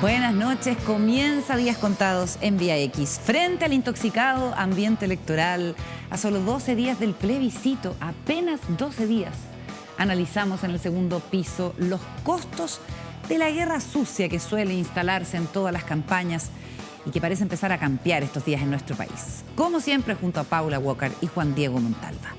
Buenas noches, comienza Días Contados en Vía X. Frente al intoxicado ambiente electoral, a solo 12 días del plebiscito, apenas 12 días, analizamos en el segundo piso los costos de la guerra sucia que suele instalarse en todas las campañas y que parece empezar a cambiar estos días en nuestro país. Como siempre, junto a Paula Walker y Juan Diego Montalva.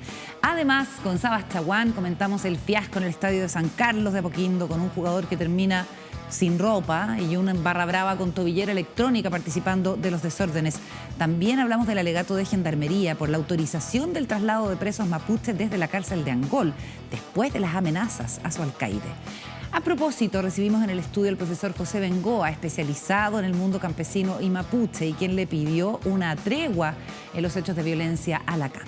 Además, con Sabas Chaguán comentamos el fiasco en el estadio de San Carlos de Apoquindo con un jugador que termina sin ropa y una barra brava con tobillera electrónica participando de los desórdenes. También hablamos del alegato de Gendarmería por la autorización del traslado de presos mapuches desde la cárcel de Angol, después de las amenazas a su alcaide. A propósito, recibimos en el estudio al profesor José Bengoa, especializado en el mundo campesino y mapuche, y quien le pidió una tregua en los hechos de violencia a Lacan.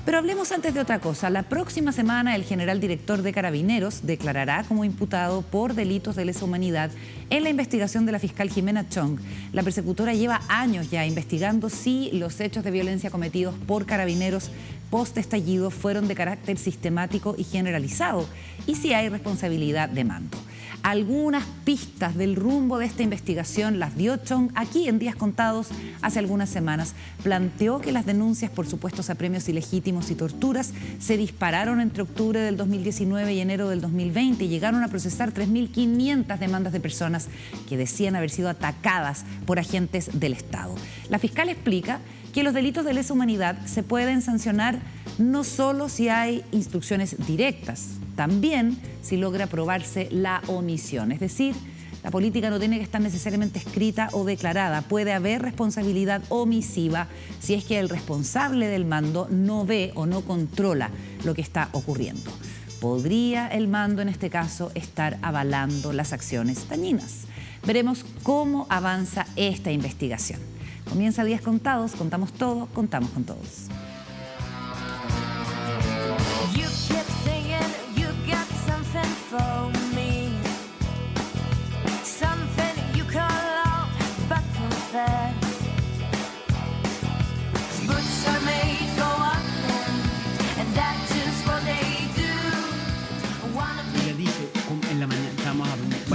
Pero hablemos antes de otra cosa. La próxima semana el general director de Carabineros declarará como imputado por delitos de lesa humanidad en la investigación de la fiscal Jimena Chong. La persecutora lleva años ya investigando si los hechos de violencia cometidos por Carabineros post-estallido fueron de carácter sistemático y generalizado y si hay responsabilidad de mando. Algunas pistas del rumbo de esta investigación las dio Chong aquí en Días Contados hace algunas semanas. Planteó que las denuncias por supuestos apremios ilegítimos y torturas se dispararon entre octubre del 2019 y enero del 2020 y llegaron a procesar 3.500 demandas de personas que decían haber sido atacadas por agentes del Estado. La fiscal explica que los delitos de lesa humanidad se pueden sancionar no solo si hay instrucciones directas, también si logra probarse la omisión. Es decir, la política no tiene que estar necesariamente escrita o declarada. Puede haber responsabilidad omisiva si es que el responsable del mando no ve o no controla lo que está ocurriendo. ¿Podría el mando en este caso estar avalando las acciones dañinas? Veremos cómo avanza esta investigación. Comienza Días Contados, contamos todo, contamos con todos.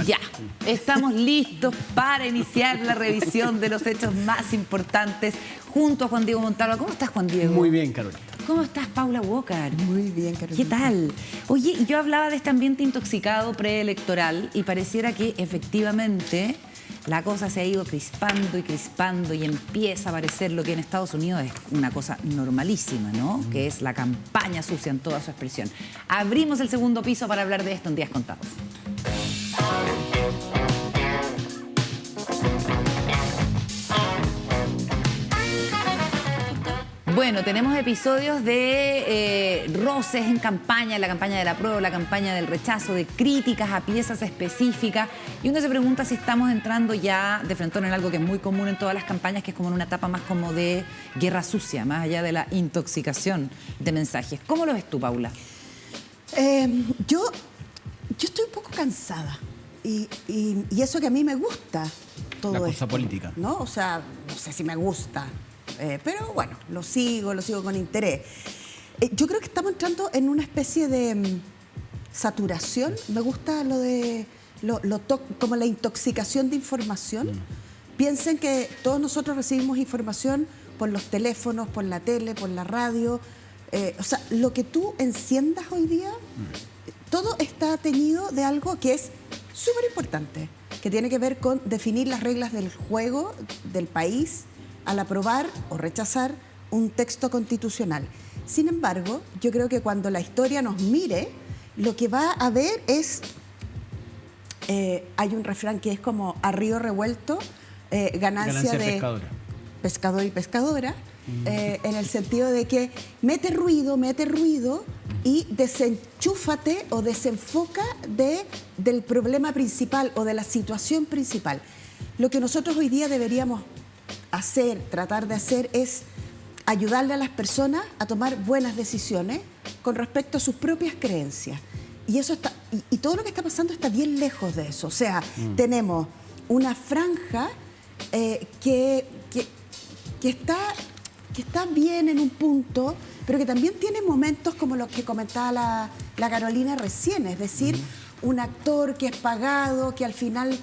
Ya, estamos listos para iniciar la revisión de los hechos más importantes junto a Juan Diego Montalva. ¿Cómo estás, Juan Diego? Muy bien, Carolina. ¿Cómo estás, Paula Walker? Muy bien, Carolina. ¿Qué tal? Oye, yo hablaba de este ambiente intoxicado preelectoral y pareciera que efectivamente la cosa se ha ido crispando y empieza a aparecer lo que en Estados Unidos es una cosa normalísima, ¿no? Que es la campaña sucia en toda su expresión. Abrimos el segundo piso para hablar de esto en Días Contados. Bueno, tenemos episodios de roces en campaña, la campaña de la apruebo, la campaña del rechazo, de críticas a piezas específicas. Y uno se pregunta si estamos entrando ya de frente en algo que es muy común en todas las campañas, que es como en una etapa más como de guerra sucia, más allá de la intoxicación de mensajes. ¿Cómo lo ves tú, Paula? Yo estoy un poco cansada. Y eso que a mí me gusta todo la cosa esto, política, ¿no? O sea, no sé si me gusta. Pero bueno, lo sigo con interés. Yo creo que estamos entrando en una especie de saturación. Me gusta lo de como la intoxicación de información. Piensen que todos nosotros recibimos información por los teléfonos, por la tele, por la radio. O sea, lo que tú enciendas hoy día, todo está teñido de algo que es súper importante, que tiene que ver con definir las reglas del juego del país al aprobar o rechazar un texto constitucional. Sin embargo, yo creo que cuando la historia nos mire, lo que va a haber es, hay un refrán que es como a río revuelto, ganancia de pescador y pescadora, en el sentido de que mete ruido y desenchúfate o desenfoca del problema principal o de la situación principal. Lo que nosotros hoy día deberíamos tratar de hacer es ayudarle a las personas a tomar buenas decisiones con respecto a sus propias creencias. Y eso está, y todo lo que está pasando está bien lejos de eso. O sea, tenemos una franja que está bien en un punto, pero que también tiene momentos como los que comentaba la Carolina recién, es decir, un actor que es pagado, que al final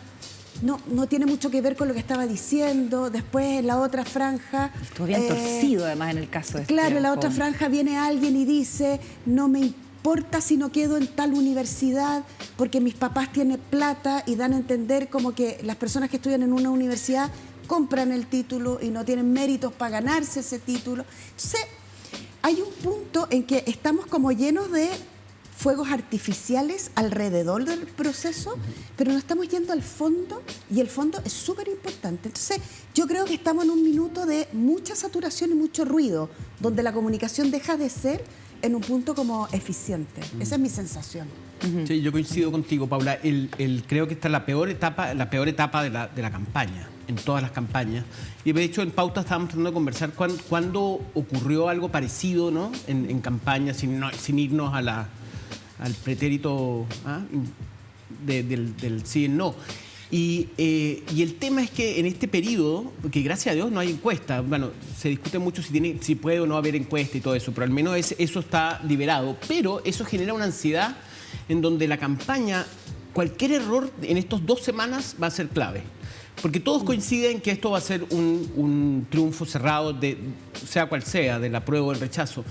no tiene mucho que ver con lo que estaba diciendo. Después en la otra franja... Estuvo bien torcido además en el caso de Claro, en la otra franja viene alguien y dice, no me importa si no quedo en tal universidad porque mis papás tienen plata, y dan a entender como que las personas que estudian en una universidad compran el título y no tienen méritos para ganarse ese título. Entonces, hay un punto en que estamos como llenos de fuegos artificiales alrededor del proceso, pero no estamos yendo al fondo, y el fondo es súper importante. Entonces, yo creo que estamos en un minuto de mucha saturación y mucho ruido, donde la comunicación deja de ser en un punto como eficiente. Esa es mi sensación. Sí, yo coincido contigo, Paula. Creo que esta es la peor etapa de la campaña, en todas las campañas. Y de hecho, en Pauta estábamos tratando de conversar cuándo ocurrió algo parecido, ¿no? En campaña, sin irnos al pretérito del sí y el no. Y el tema es que en este periodo, que gracias a Dios no hay encuesta, bueno, se discute mucho si puede o no haber encuesta y todo eso, pero al menos eso está liberado. Pero eso genera una ansiedad en donde la campaña, cualquier error en estas 2 semanas va a ser clave. Porque todos coinciden que esto va a ser un triunfo cerrado, sea cual sea, del apruebo o el rechazo.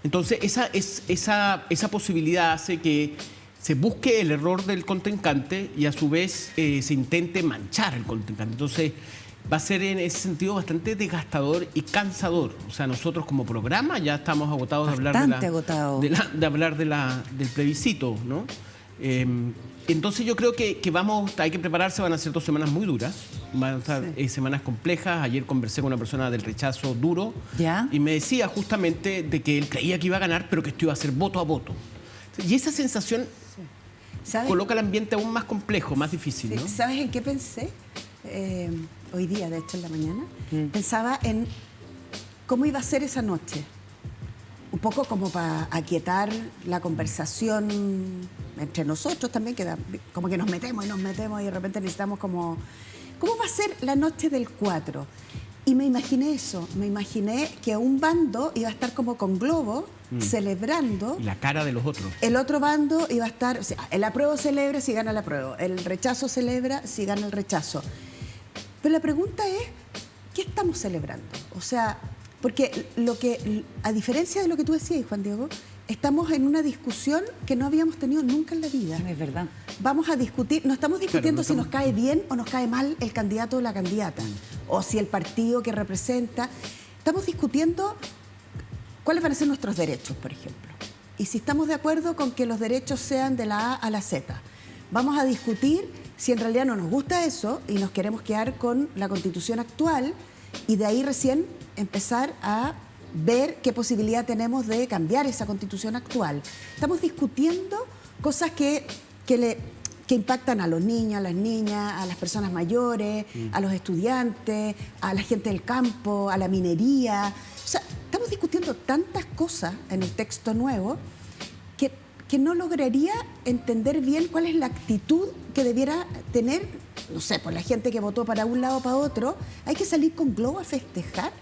Entonces, esa posibilidad hace que se busque el error del contrincante y a su vez se intente manchar el contrincante. Entonces, va a ser en ese sentido bastante desgastador y cansador. O sea, nosotros como programa ya estamos agotados de hablar del plebiscito, ¿no? Entonces yo creo que hay que prepararse. Van a ser 2 semanas muy duras, van a estar semanas complejas. Ayer conversé con una persona del rechazo duro, ¿ya? Y me decía justamente de que él creía que iba a ganar, pero que esto iba a ser voto a voto. Y esa sensación coloca el ambiente aún más complejo, más difícil, ¿no? ¿Sabes en qué pensé? Hoy día, de hecho, en la mañana, pensaba en cómo iba a ser esa noche. Un poco como para aquietar la conversación entre nosotros también, que como que nos metemos y de repente necesitamos como... ¿Cómo va a ser la noche del 4? Y me imaginé eso, me imaginé que un bando iba a estar como con globos, celebrando. Y la cara de los otros. El otro bando iba a estar, o sea, el apruebo celebra si gana el apruebo, el rechazo celebra si gana el rechazo. Pero la pregunta es, ¿qué estamos celebrando? O sea, porque a diferencia de lo que tú decías, Juan Diego, estamos en una discusión que no habíamos tenido nunca en la vida. Es verdad. Vamos a discutir, no estamos discutiendo si nos cae bien o nos cae mal el candidato o la candidata, o si el partido que representa. Estamos discutiendo cuáles van a ser nuestros derechos, por ejemplo. Y si estamos de acuerdo con que los derechos sean de la A a la Z. Vamos a discutir si en realidad no nos gusta eso y nos queremos quedar con la Constitución actual, y de ahí recién empezar a ver qué posibilidad tenemos de cambiar esa Constitución actual. Estamos discutiendo cosas que impactan a los niños, a las niñas, a las personas mayores, a los estudiantes, a la gente del campo, a la minería. O sea, estamos discutiendo tantas cosas en el texto nuevo que no lograría entender bien cuál es la actitud que debiera tener, no sé, por la gente que votó para un lado o para otro. ¿Hay que salir con globo a festejar?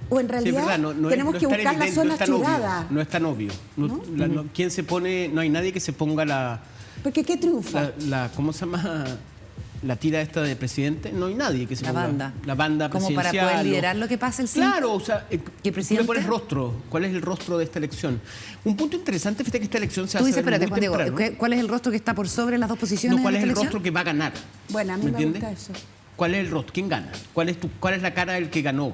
¿O en realidad tenemos que buscar la zona churada? No es tan obvio. ¿Quién se pone? No hay nadie que se ponga la... Porque ¿qué triunfa? ¿Cómo se llama? La tira esta de presidente. No hay nadie que se ponga. La banda como presidencial. Como para poder liderar lo que pasa el 5. Claro, o sea, tú le pones rostro. ¿Cuál es el rostro de esta elección? Un punto interesante, fíjate que esta elección se hace. Tú dices, espérate, Juan Diego, ¿cuál es el rostro que está por sobre las 2 posiciones? No, ¿cuál es el rostro que va a ganar? Bueno, a mí me gusta eso. ¿Cuál es el rostro? ¿Quién gana? ¿Cuál es la cara del que ganó?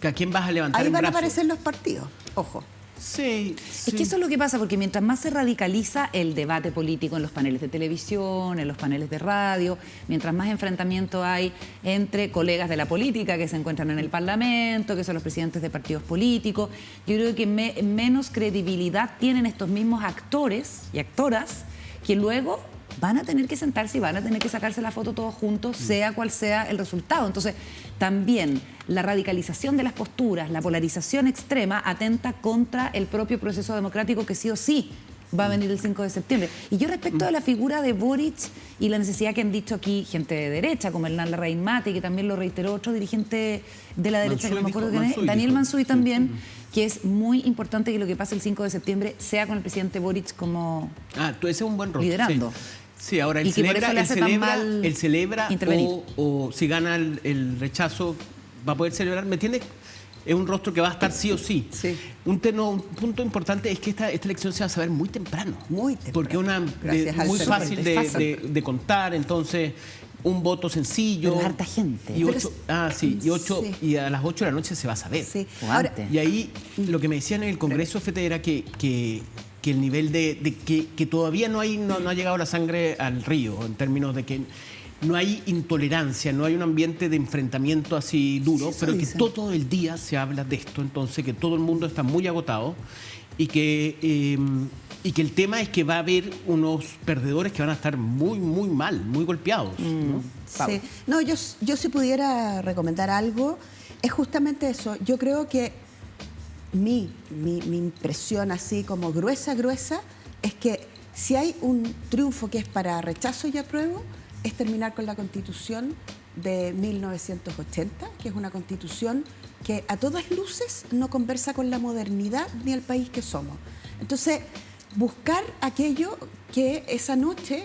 ¿A quién vas a levantar el brazo? Ahí van a aparecer los partidos, ojo. Sí. Es que eso es lo que pasa, porque mientras más se radicaliza el debate político en los paneles de televisión, en los paneles de radio, mientras más enfrentamiento hay entre colegas de la política que se encuentran en el Parlamento, que son los presidentes de partidos políticos, yo creo que menos credibilidad tienen estos mismos actores y actoras que luego van a tener que sentarse y van a tener que sacarse la foto todos juntos, sea cual sea el resultado. Entonces, también la radicalización de las posturas, la polarización extrema, atenta contra el propio proceso democrático que sí o sí va a venir el 5 de septiembre. Y yo respecto de la figura de Boric y la necesidad que han dicho aquí gente de derecha, como Hernán Larraín Mate, que también lo reiteró otro dirigente de la derecha, que no me acuerdo quién es, Daniel Mansuy también, que es muy importante que lo que pase el 5 de septiembre sea con el presidente Boric como ese es un buen rostro, liderando. Sí, ahora Y que por eso le hace tan mal él celebra intervenir. o si gana el rechazo va a poder celebrar, ¿me entiendes? Es un rostro que va a estar sí o sí. Sí. Un punto importante es que esta elección se va a saber muy temprano. Muy temprano. Porque Gracias al muy super fácil desfase. de contar, entonces un voto sencillo. Pero harta gente. Y Pero 8, sí. y a las 8 de la noche se va a saber. Sí. Ahora, Ahora, Y ahí lo que me decían en el Congreso, Fete, era que el nivel que todavía no ha llegado la sangre al río, en términos de que no hay intolerancia, no hay un ambiente de enfrentamiento así duro, Sí, pero que dicen. todo el día se habla de esto, entonces que todo el mundo está muy agotado y que el tema es que va a haber unos perdedores que van a estar muy, muy mal, muy golpeados. ¿no? sí. No, yo si pudiera recomendar algo, es justamente eso. Yo creo que mi impresión así como gruesa, es que si hay un triunfo que es para rechazo y apruebo, es terminar con la Constitución de 1980, que es una Constitución que a todas luces no conversa con la modernidad ni el país que somos. Entonces, buscar aquello que esa noche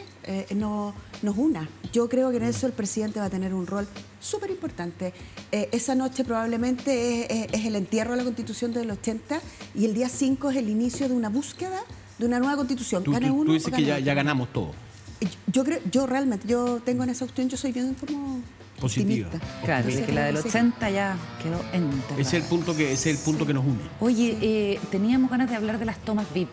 nos una. Yo creo que en eso el presidente va a tener un rol súper importante. Esa noche probablemente es el entierro de la Constitución del 80 y el día 5 es el inicio de una búsqueda de una nueva Constitución. Tú Gane uno dices o que gane ya otro. ganamos todo. Yo realmente tengo en esa opción, yo soy bien como Positiva. optimista. claro, Entonces, que la del creo que sí. 80 ya quedó enterrada. Ese es el punto que nos une. Oye, teníamos ganas de hablar de las tomas VIP.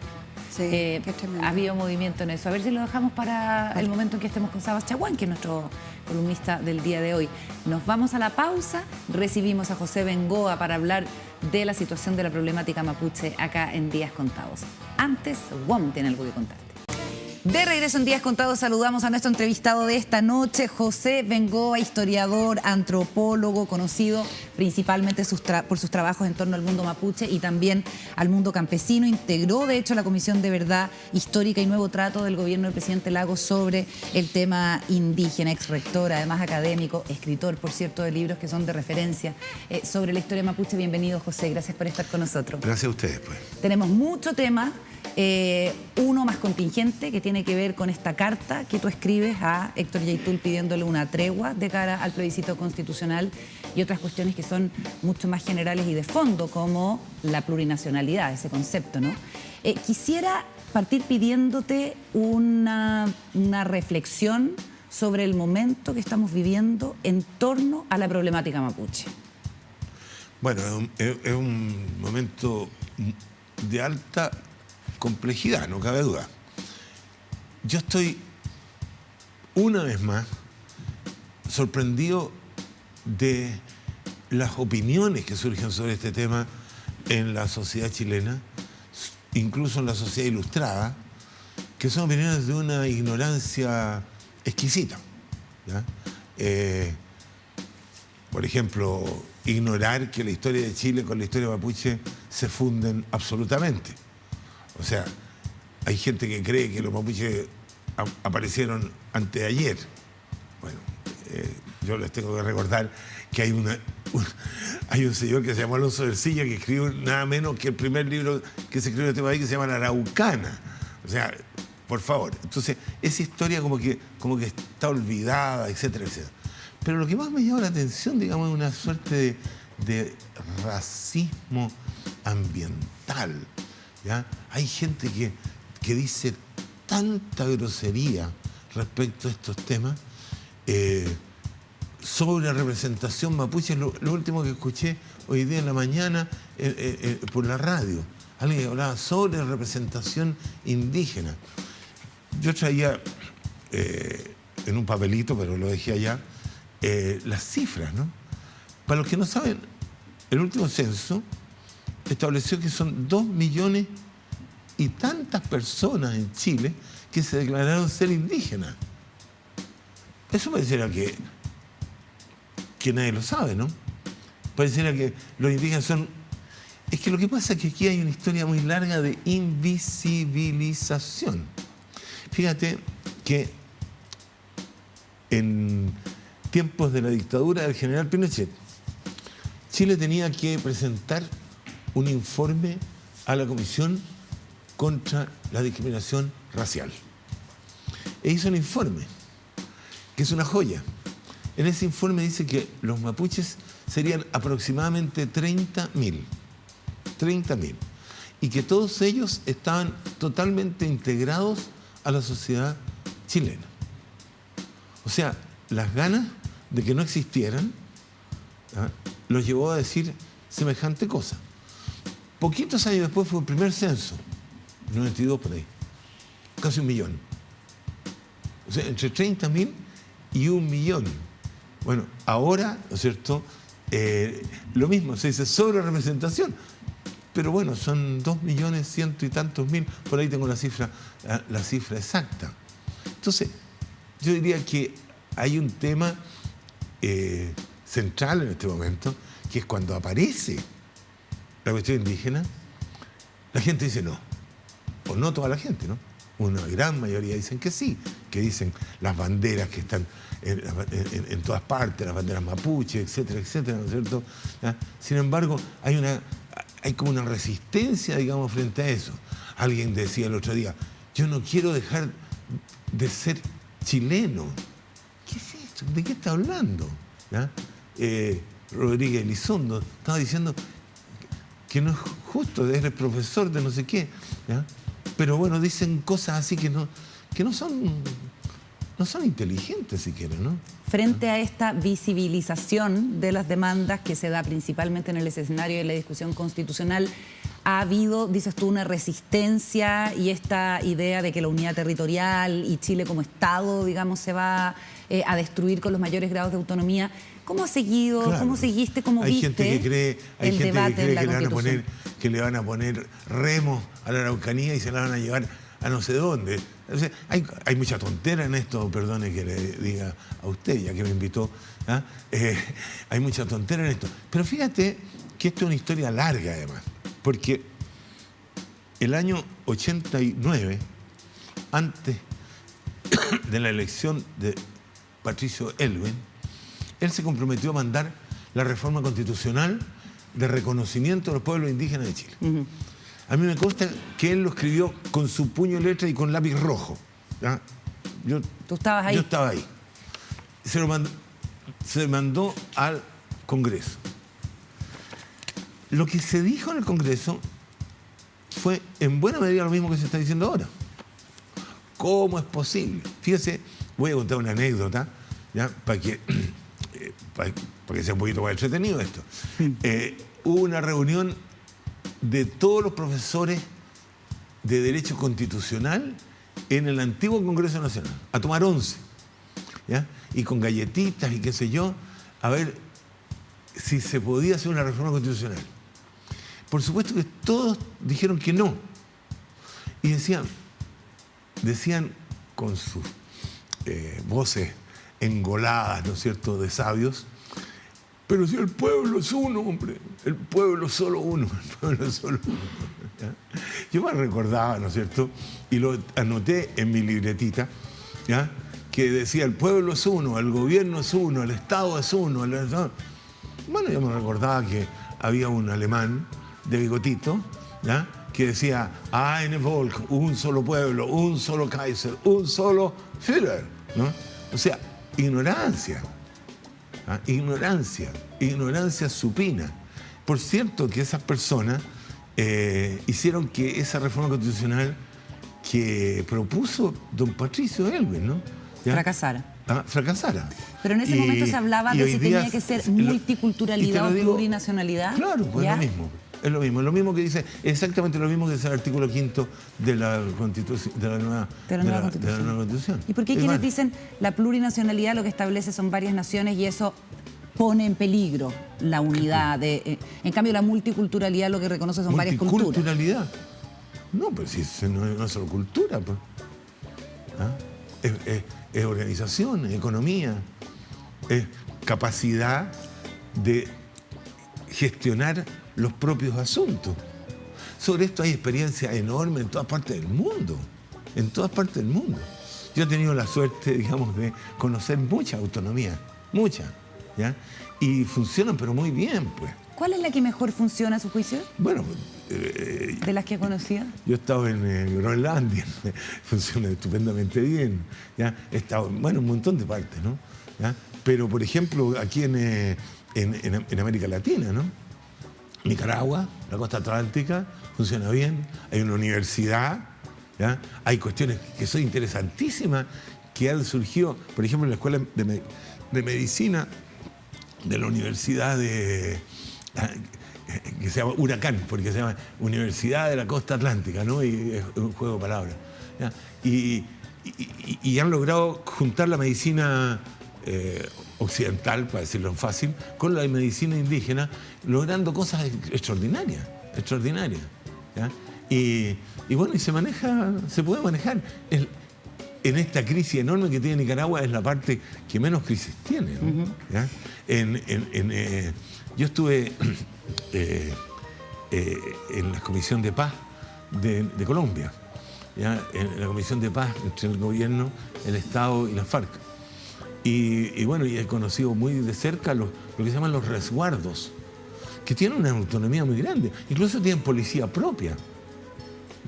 Sí, qué tremendo. Ha habido movimiento en eso. A ver si lo dejamos para el momento en que estemos con Sabas Chaguán, que es nuestro columnista del día de hoy. Nos vamos a la pausa. Recibimos a José Bengoa para hablar de la situación de la problemática mapuche acá en Días Contados. Antes, WOM tiene algo que contarte. De regreso en Días Contados saludamos a nuestro entrevistado de esta noche, José Bengoa, historiador, antropólogo, conocido principalmente por sus trabajos en torno al mundo mapuche y también al mundo campesino. Integró, de hecho, la Comisión de Verdad Histórica y Nuevo Trato del gobierno del presidente Lagos sobre el tema indígena, ex rector, además académico, escritor, por cierto, de libros que son de referencia sobre la historia mapuche. Bienvenido, José, gracias por estar con nosotros. Gracias a ustedes, pues. Tenemos mucho tema. Uno más contingente que tiene que ver con esta carta que tú escribes a Héctor Yaitul pidiéndole una tregua de cara al plebiscito constitucional y otras cuestiones que son mucho más generales y de fondo, como la plurinacionalidad, ese concepto, ¿no? Quisiera partir pidiéndote una reflexión sobre el momento que estamos viviendo en torno a la problemática mapuche. Bueno, es un momento de alta complejidad, no cabe duda. Yo estoy, una vez más, sorprendido de las opiniones que surgen sobre este tema en la sociedad chilena, incluso en la sociedad ilustrada, que son opiniones de una ignorancia exquisita, ¿ya? Por ejemplo, ignorar que la historia de Chile con la historia mapuche se funden absolutamente. O sea, hay gente que cree que los mapuches aparecieron anteayer. Bueno, yo les tengo que recordar que hay un señor que se llama Alonso del Silla que escribió nada menos que el primer libro que se escribió en este país que se llama La Araucana. O sea, por favor. Entonces, esa historia como que está olvidada, etcétera, etcétera. Pero lo que más me llama la atención, digamos, es una suerte de racismo ambiental. ¿Ya? Hay gente que dice tanta grosería respecto a estos temas. Sobre la representación mapuche, lo último que escuché hoy día en la mañana por la radio. Alguien que hablaba sobre la representación indígena. Yo traía en un papelito, pero lo dejé allá, las cifras, ¿no? Para los que no saben, el último censo estableció que son 2 millones y tantas personas en Chile que se declararon ser indígenas. Eso pareciera que nadie lo sabe, ¿no? Pareciera que los indígenas son... Es que lo que pasa es que aquí hay una historia muy larga de invisibilización. Fíjate que en tiempos de la dictadura del general Pinochet, Chile tenía que presentar un informe a la Comisión contra la Discriminación Racial. e hizo un informe, que es una joya. En ese informe dice que los mapuches serían aproximadamente 30.000. 30.000. Y que todos ellos estaban totalmente integrados a la sociedad chilena. O sea, las ganas de que no existieran los llevó a decir semejante cosa. Poquitos años después fue el primer censo, 92 por ahí, casi 1 millón. O sea, entre 30.000 y 1 millón. Bueno, ahora, ¿no es cierto?, lo mismo, se dice sobre representación. Pero bueno, son 2.100.000 y tantos mil, por ahí tengo la cifra exacta. Entonces, yo diría que hay un tema central en este momento, que es cuando aparece la cuestión indígena, la gente dice no. O no toda la gente, ¿no? Una gran mayoría dicen que sí, que dicen las banderas que están en todas partes, las banderas mapuche, etcétera, etcétera, ¿no es cierto? Sin embargo, hay como una resistencia, digamos, frente a eso. Alguien decía el otro día, yo no quiero dejar de ser chileno. ¿Qué es esto? ¿De qué está hablando? Rodríguez Elizondo estaba diciendo que no es justo, eres profesor de no sé qué. Pero bueno, dicen cosas así que no son inteligentes siquiera, ¿no? Frente a esta visibilización de las demandas que se da principalmente en el escenario de la discusión constitucional, ha habido, dices tú, una resistencia y esta idea de que la unidad territorial y Chile como Estado, digamos, se va a destruir con los mayores grados de autonomía. ¿Cómo has seguido? Claro. ¿Cómo seguiste? ¿Cómo viste el debate en la Constitución? Que le van a poner remos a la Araucanía y se la van a llevar a no sé dónde. O sea, hay mucha tontera en esto, perdone que le diga a usted, ya que me invitó. Hay mucha tontera en esto. Pero fíjate que esto es una historia larga, además. Porque el año 89, antes de la elección de Patricio Elwin, él se comprometió a mandar la reforma constitucional de reconocimiento de los pueblos indígenas de Chile. Uh-huh. A mí me consta que él lo escribió con su puño y letra y con lápiz rojo. ¿Tú estabas ahí? Yo estaba ahí. Se mandó al Congreso. Lo que se dijo en el Congreso fue en buena medida lo mismo que se está diciendo ahora. ¿Cómo es posible? Fíjese, voy a contar una anécdota, ¿ya? para que sea un poquito más entretenido esto. Hubo una reunión de todos los profesores de Derecho Constitucional en el antiguo Congreso Nacional, a tomar 11, ¿ya? Y con galletitas y qué sé yo, a ver si se podía hacer una reforma constitucional. Por supuesto que todos dijeron que no. Y decían con sus voces engoladas, ¿no es cierto?, de sabios, pero si el pueblo es uno, hombre, el pueblo es solo uno, el pueblo es solo uno. ¿Ya? Yo me recordaba, ¿no es cierto?, y lo anoté en mi libretita, ¿ya?, que decía el pueblo es uno, el gobierno es uno, el Estado es uno. Bueno, yo me recordaba que había un alemán de bigotito, ¿ya?, que decía Eine Volk, un solo pueblo, un solo Kaiser, un solo Führer, ¿no? O sea, ignorancia. Ignorancia supina. Por cierto que esas personas hicieron que esa reforma constitucional que propuso don Patricio Elwin, ¿no?, ¿ya?, fracasara. Pero en ese momento se hablaba de si tenía que ser multiculturalidad o plurinacionalidad. Claro, pues ¿ya? Es lo mismo que dice, exactamente lo mismo que dice el artículo 5 de la nueva Constitución. ¿Y por qué quienes dicen la plurinacionalidad lo que establece son varias naciones y eso pone en peligro la unidad? En cambio, la multiculturalidad lo que reconoce son varias culturas. ¿Multiculturalidad? No, pero si no es solo cultura, pues. Es organización, es economía, es capacidad de gestionar los propios asuntos. Sobre esto hay experiencia enorme en todas partes del mundo. En todas partes del mundo. Yo he tenido la suerte, digamos, de conocer mucha autonomía. Mucha. ¿Ya? Y funcionan, pero muy bien, pues. ¿Cuál es la que mejor funciona a su juicio? Bueno, ¿De las que conocía? Yo he estado en Groenlandia, funciona estupendamente bien. ¿Ya? He estado, bueno, un montón de partes, ¿no? ¿Ya? Pero, por ejemplo, aquí en América Latina, ¿no? Nicaragua, la costa atlántica, funciona bien. Hay una universidad, ¿ya? Hay cuestiones que son interesantísimas que han surgido, por ejemplo, en la Escuela de Medicina de la Universidad que se llama Huracán, porque se llama Universidad de la Costa Atlántica, ¿no? Y es un juego de palabras. ¿Ya? Y han logrado juntar la medicina occidental, para decirlo fácil, con la medicina indígena, logrando cosas extraordinarias. ¿Ya? Y bueno, y se puede manejar. En esta crisis enorme que tiene Nicaragua es la parte que menos crisis tiene, ¿no? ¿Ya? Yo estuve en la Comisión de Paz de Colombia, ¿ya? En la Comisión de Paz entre el gobierno, el Estado y las FARC. Y bueno, y he conocido muy de cerca lo que se llaman los resguardos, que tienen una autonomía muy grande. Incluso tienen policía propia,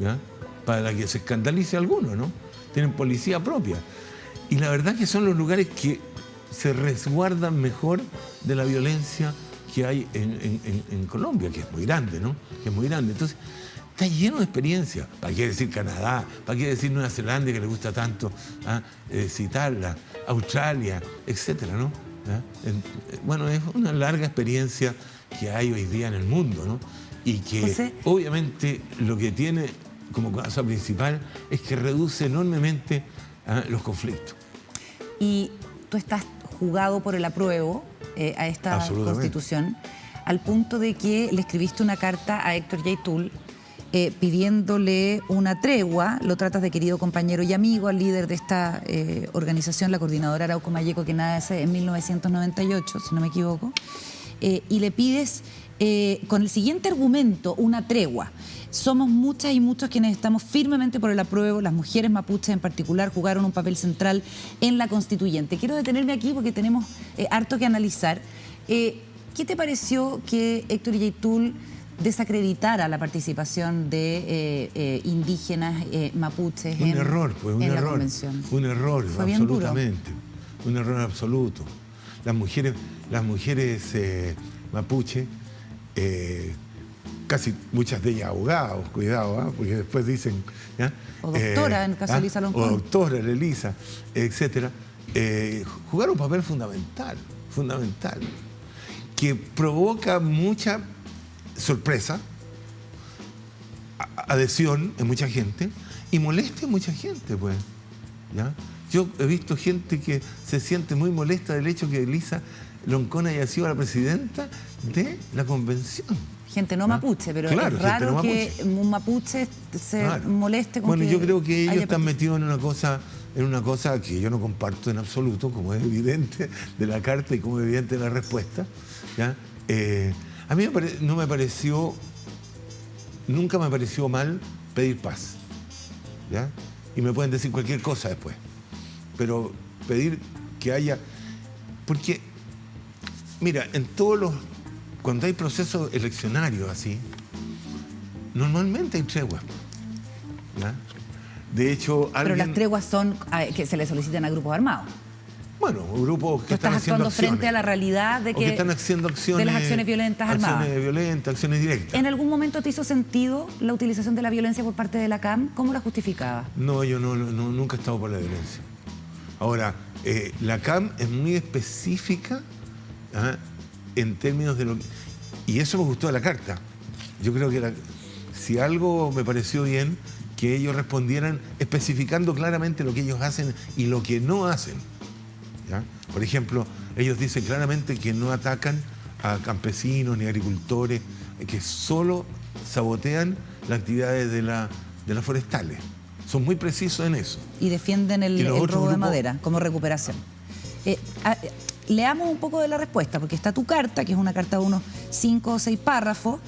¿ya? Para que se escandalice alguno, ¿no? Tienen policía propia. Y la verdad que son los lugares que se resguardan mejor de la violencia que hay en Colombia, que es muy grande, ¿no? Que es muy grande. Entonces, está lleno de experiencia. ¿Para qué decir Canadá? ¿Para qué decir Nueva Zelanda, que le gusta tanto citarla? Australia, etcétera, ¿no? Bueno, es una larga experiencia que hay hoy día en el mundo, ¿no? Y que José, obviamente lo que tiene como cosa principal es que reduce enormemente los conflictos. y tú estás jugado por el apruebo a esta Constitución, al punto de que le escribiste una carta a Héctor Yaitul pidiéndole una tregua. Lo tratas de querido compañero y amigo al líder de esta organización, la Coordinadora Arauco Mayeco, que nace en 1998, si no me equivoco, y le pides con el siguiente argumento una tregua. Somos muchas y muchos quienes estamos firmemente por el apruebo. Las mujeres mapuches en particular jugaron un papel central en la constituyente. Quiero detenerme aquí porque tenemos harto que analizar. ¿Qué te pareció que Héctor Yaitul desacreditara la participación de indígenas mapuches en la convención? Un error, absolutamente. Un error absoluto. Las mujeres mapuche, casi muchas de ellas abogados, cuidado, porque después dicen... ¿ya? O doctora, en el caso de Elisa Loncón. O doctora, Elisa, etcétera. Jugaron un papel fundamental, que provoca mucha sorpresa, adhesión en mucha gente y molestia en mucha gente, pues. ¿Ya? Yo he visto gente que se siente muy molesta del hecho que Elisa Loncón haya sido la presidenta de la convención. Gente no mapuche, pero claro, es raro no que un mapuche se moleste con yo creo que ellos están metidos en una cosa que yo no comparto en absoluto, como es evidente de la carta y como es evidente de la respuesta. ¿Ya? A mí nunca me pareció mal pedir paz. ¿Ya? Y me pueden decir cualquier cosa después. Pero pedir que haya... Porque, mira, cuando hay procesos eleccionarios así, normalmente hay treguas. ¿Ya? De hecho, Pero las treguas son que se le solicitan a grupos armados. Bueno, grupos que están haciendo acciones. Frente a la realidad de que están haciendo acciones, de las acciones violentas armadas. Acciones violentas, acciones directas. ¿En algún momento te hizo sentido la utilización de la violencia por parte de la CAM? ¿Cómo la justificabas? No, yo nunca he estado por la violencia. Ahora, la CAM es muy específica en términos de lo... Y eso me gustó de la carta. Yo creo que si algo me pareció bien, que ellos respondieran especificando claramente lo que ellos hacen y lo que no hacen. ¿Ya? Por ejemplo, ellos dicen claramente que no atacan a campesinos ni agricultores, que solo sabotean las actividades de las forestales. Son muy precisos en eso. Y defienden el robo de madera como recuperación. Leamos un poco de la respuesta, porque está tu carta, que es una carta de unos 5 o 6 párrafos,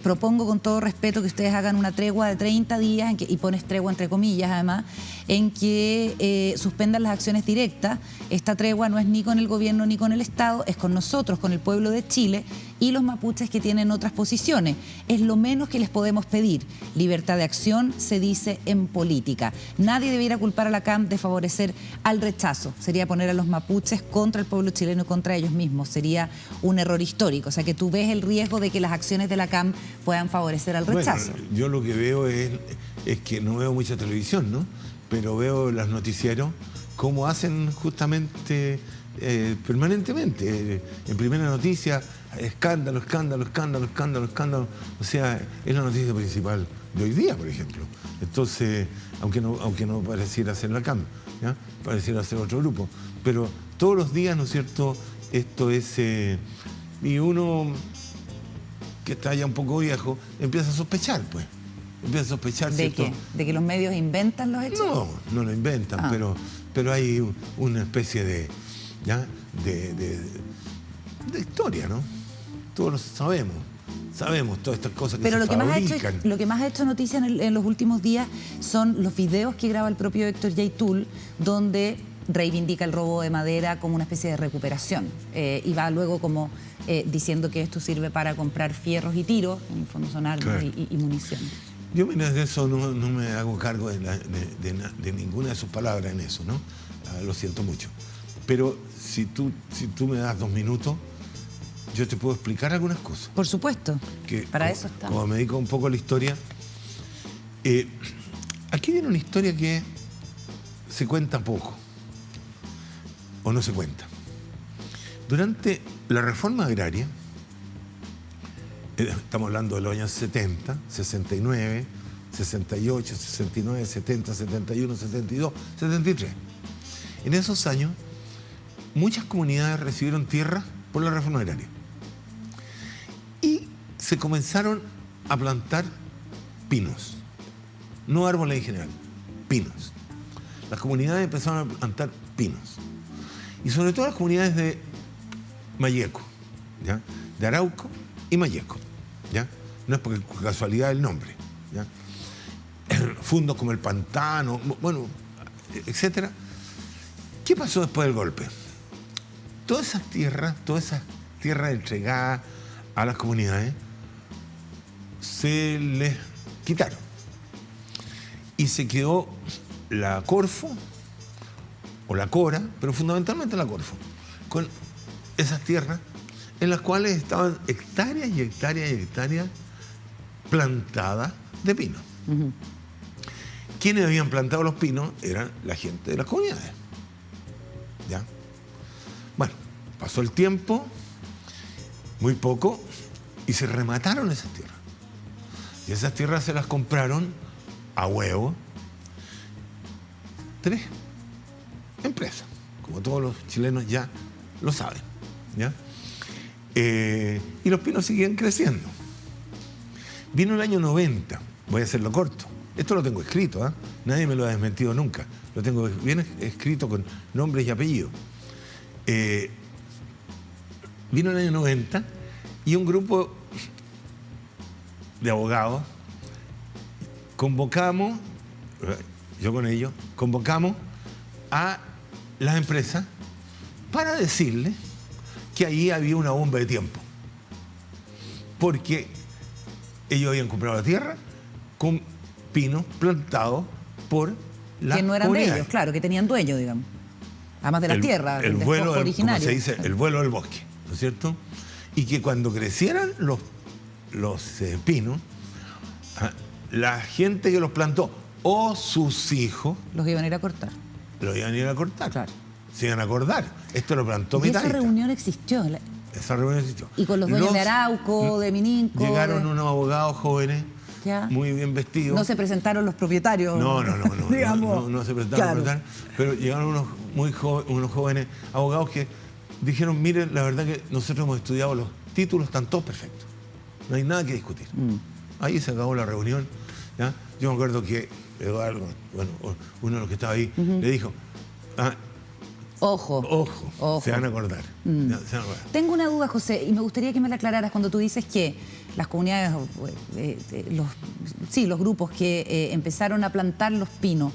propongo con todo respeto que ustedes hagan una tregua de 30 días, y pones tregua entre comillas además, en que suspendan las acciones directas. Esta tregua no es ni con el gobierno ni con el Estado, es con nosotros, con el pueblo de Chile y los mapuches que tienen otras posiciones. Es lo menos que les podemos pedir. Libertad de acción se dice en política. Nadie debiera culpar a la CAM de favorecer al rechazo. Sería poner a los mapuches contra el pueblo chileno y contra ellos mismos. Sería un error histórico. O sea, que tú ves el riesgo de que las acciones de la CAM puedan favorecer al rechazo. Bueno, yo lo que veo es que no veo mucha televisión, ¿no? Pero veo los noticieros cómo hacen justamente permanentemente. En primera noticia, escándalo, escándalo, escándalo, escándalo, escándalo. O sea, es la noticia principal de hoy día, por ejemplo. Entonces, aunque no pareciera ser la CAM, ¿ya? Pareciera ser otro grupo. Pero todos los días, ¿no es cierto?, esto es... y uno que está ya un poco viejo empieza a sospechar, pues. Empieza a sospechar, ¿De ¿cierto? qué? ¿De que los medios inventan los hechos? No lo inventan, pero hay una especie de, ¿ya? de historia, ¿no? Todos lo sabemos todas estas cosas que pero se fabrican. Lo que más ha hecho noticia en los últimos días son los videos que graba el propio Héctor Yaitul, donde reivindica el robo de madera como una especie de recuperación, y va luego como diciendo que esto sirve para comprar fierros y tiros, en el fondo son armas, claro, y munición. Yo, mira, de eso no me hago cargo de ninguna de sus palabras en eso, ¿no? Lo siento mucho. Pero si tú me das 2 minutos, yo te puedo explicar algunas cosas. Por supuesto, para eso estamos. Como me dedico un poco a la historia, aquí viene una historia que se cuenta poco, o no se cuenta. Durante la reforma agraria, estamos hablando de los años 70, 69, 68, 69, 70, 71, 72, 73. En esos años, muchas comunidades recibieron tierra por la reforma agraria. Y se comenzaron a plantar pinos. No árboles en general, pinos. Las comunidades empezaron a plantar pinos. Y sobre todo las comunidades de Malleco, ¿ya? De Arauco y Malleco, ¿ya? No es por casualidad el nombre, ¿ya? Fundos como el Pantano, bueno, etcétera. ¿Qué pasó después del golpe? Todas esas tierras entregadas a las comunidades se les quitaron. Y se quedó la Corfo, o la Cora, pero fundamentalmente la Corfo, con esas tierras en las cuales estaban hectáreas y hectáreas y hectáreas plantadas de pino. Uh-huh. Quienes habían plantado los pinos eran la gente de las comunidades. ¿Ya? Bueno, pasó el tiempo, muy poco, y se remataron esas tierras. Y esas tierras se las compraron a huevo 3 empresas, como todos los chilenos ya lo saben, ¿ya? Y los pinos siguen creciendo. Vino el año 90, voy a hacerlo corto. Esto lo tengo escrito, ¿eh? Nadie me lo ha desmentido nunca. Lo tengo bien escrito con nombres y apellidos. Vino el año 90 y un grupo de abogados convocamos, yo con ellos, convocamos a las empresas para decirles que ahí había una bomba de tiempo. Porque ellos habían comprado la tierra con pinos plantados por la que no eran de ellos, claro, que tenían dueño, digamos. Además de la tierra, el vuelo originario. Como se dice, el vuelo del bosque, ¿no es cierto? Y que cuando crecieran los pinos, la gente que los plantó o sus hijos... los iban a ir a cortar. Los iban a ir a cortar. Claro. Se iban a acordar. Esto lo plantó y Metaita. Esa reunión existió. Esa reunión existió. Y con los dueños de Arauco, de Mininco. Llegaron unos abogados jóvenes, ya, muy bien vestidos. No se presentaron los propietarios. No, digamos, no se presentaron claro, los propietarios. Pero llegaron unos jóvenes abogados que dijeron, miren, la verdad que nosotros hemos estudiado los títulos, están todos perfectos. No hay nada que discutir. Ahí se acabó la reunión, ¿ya? Yo me acuerdo que Eduardo, bueno, uno de los que estaba ahí, le dijo, Ojo. Se van a acordar. Se van a acordar. Tengo una duda, José, y me gustaría que me la aclararas cuando tú dices que las comunidades, los grupos que empezaron a plantar los pinos,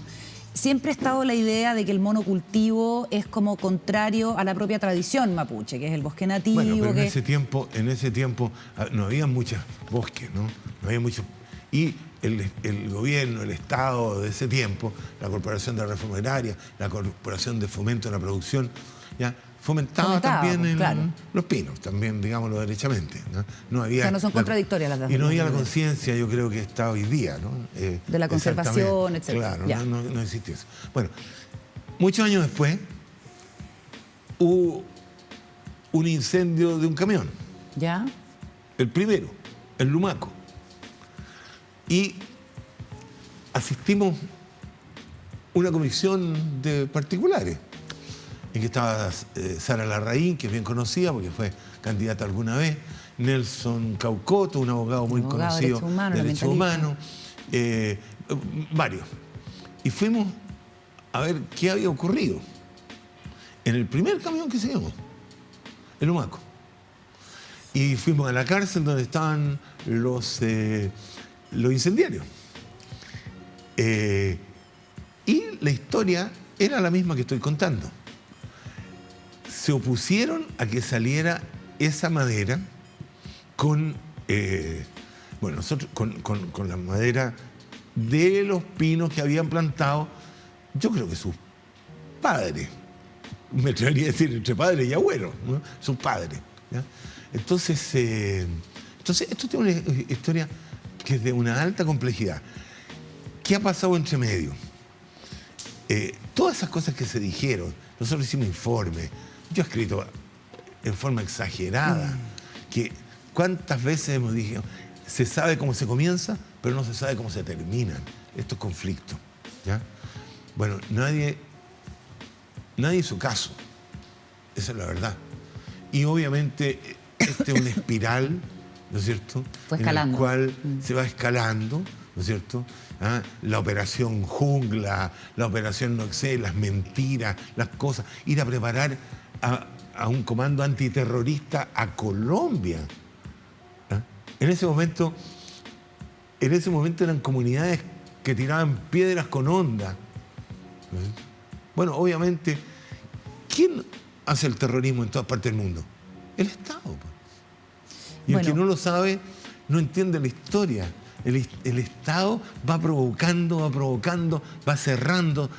siempre ha estado la idea de que el monocultivo es como contrario a la propia tradición mapuche, que es el bosque nativo. Bueno, pero en ese tiempo no había muchos bosques, ¿no? No había muchos. Y el gobierno, el Estado de ese tiempo, la Corporación de Reforma Agraria, la Corporación de Fomento de la Producción, ya fomentaba también claro, los pinos, también, digámoslo derechamente, ¿no? No había, o sea, no son contradictorias las dos. Y no había la conciencia, yo creo que está hoy día, ¿no? De la conservación, etc. Claro, no existía eso. Bueno, muchos años después hubo un incendio de un camión. ¿Ya? El primero, el Lumaco. Y asistimos una comisión de particulares, en que estaba Sara Larraín, que es bien conocida porque fue candidata alguna vez, Nelson Caucoto, un abogado muy conocido de derechos humanos, varios. Y fuimos a ver qué había ocurrido en el primer camión que se llamó, el Humaco. Y fuimos a la cárcel donde estaban los incendiarios. Y la historia era la misma que estoy contando. Se opusieron a que saliera esa madera con la madera de los pinos que habían plantado, yo creo que sus padres, me atrevería a decir entre padres y abuelos, ¿no? Sus padres, ¿ya? Entonces esto tiene una historia que es de una alta complejidad. ¿Qué ha pasado entre medio? Todas esas cosas que se dijeron, nosotros hicimos informes, yo he escrito en forma exagerada, que cuántas veces hemos dicho, se sabe cómo se comienza, pero no se sabe cómo se terminan estos conflictos, ¿ya? Bueno, nadie hizo caso, esa es la verdad. Y obviamente este es una espiral, ¿no es cierto? Fue escalando. En el cual se va escalando, ¿no es cierto? ¿Ah? La operación jungla, la operación no sé, las mentiras, las cosas, ir a preparar a un comando antiterrorista a Colombia. ¿Ah? En ese momento eran comunidades que tiraban piedras con onda. ¿No? Bueno, obviamente, ¿quién hace el terrorismo en todas partes del mundo? El Estado. Pues. Y el que no lo sabe, no entiende la historia. El Estado va provocando, va cerrando.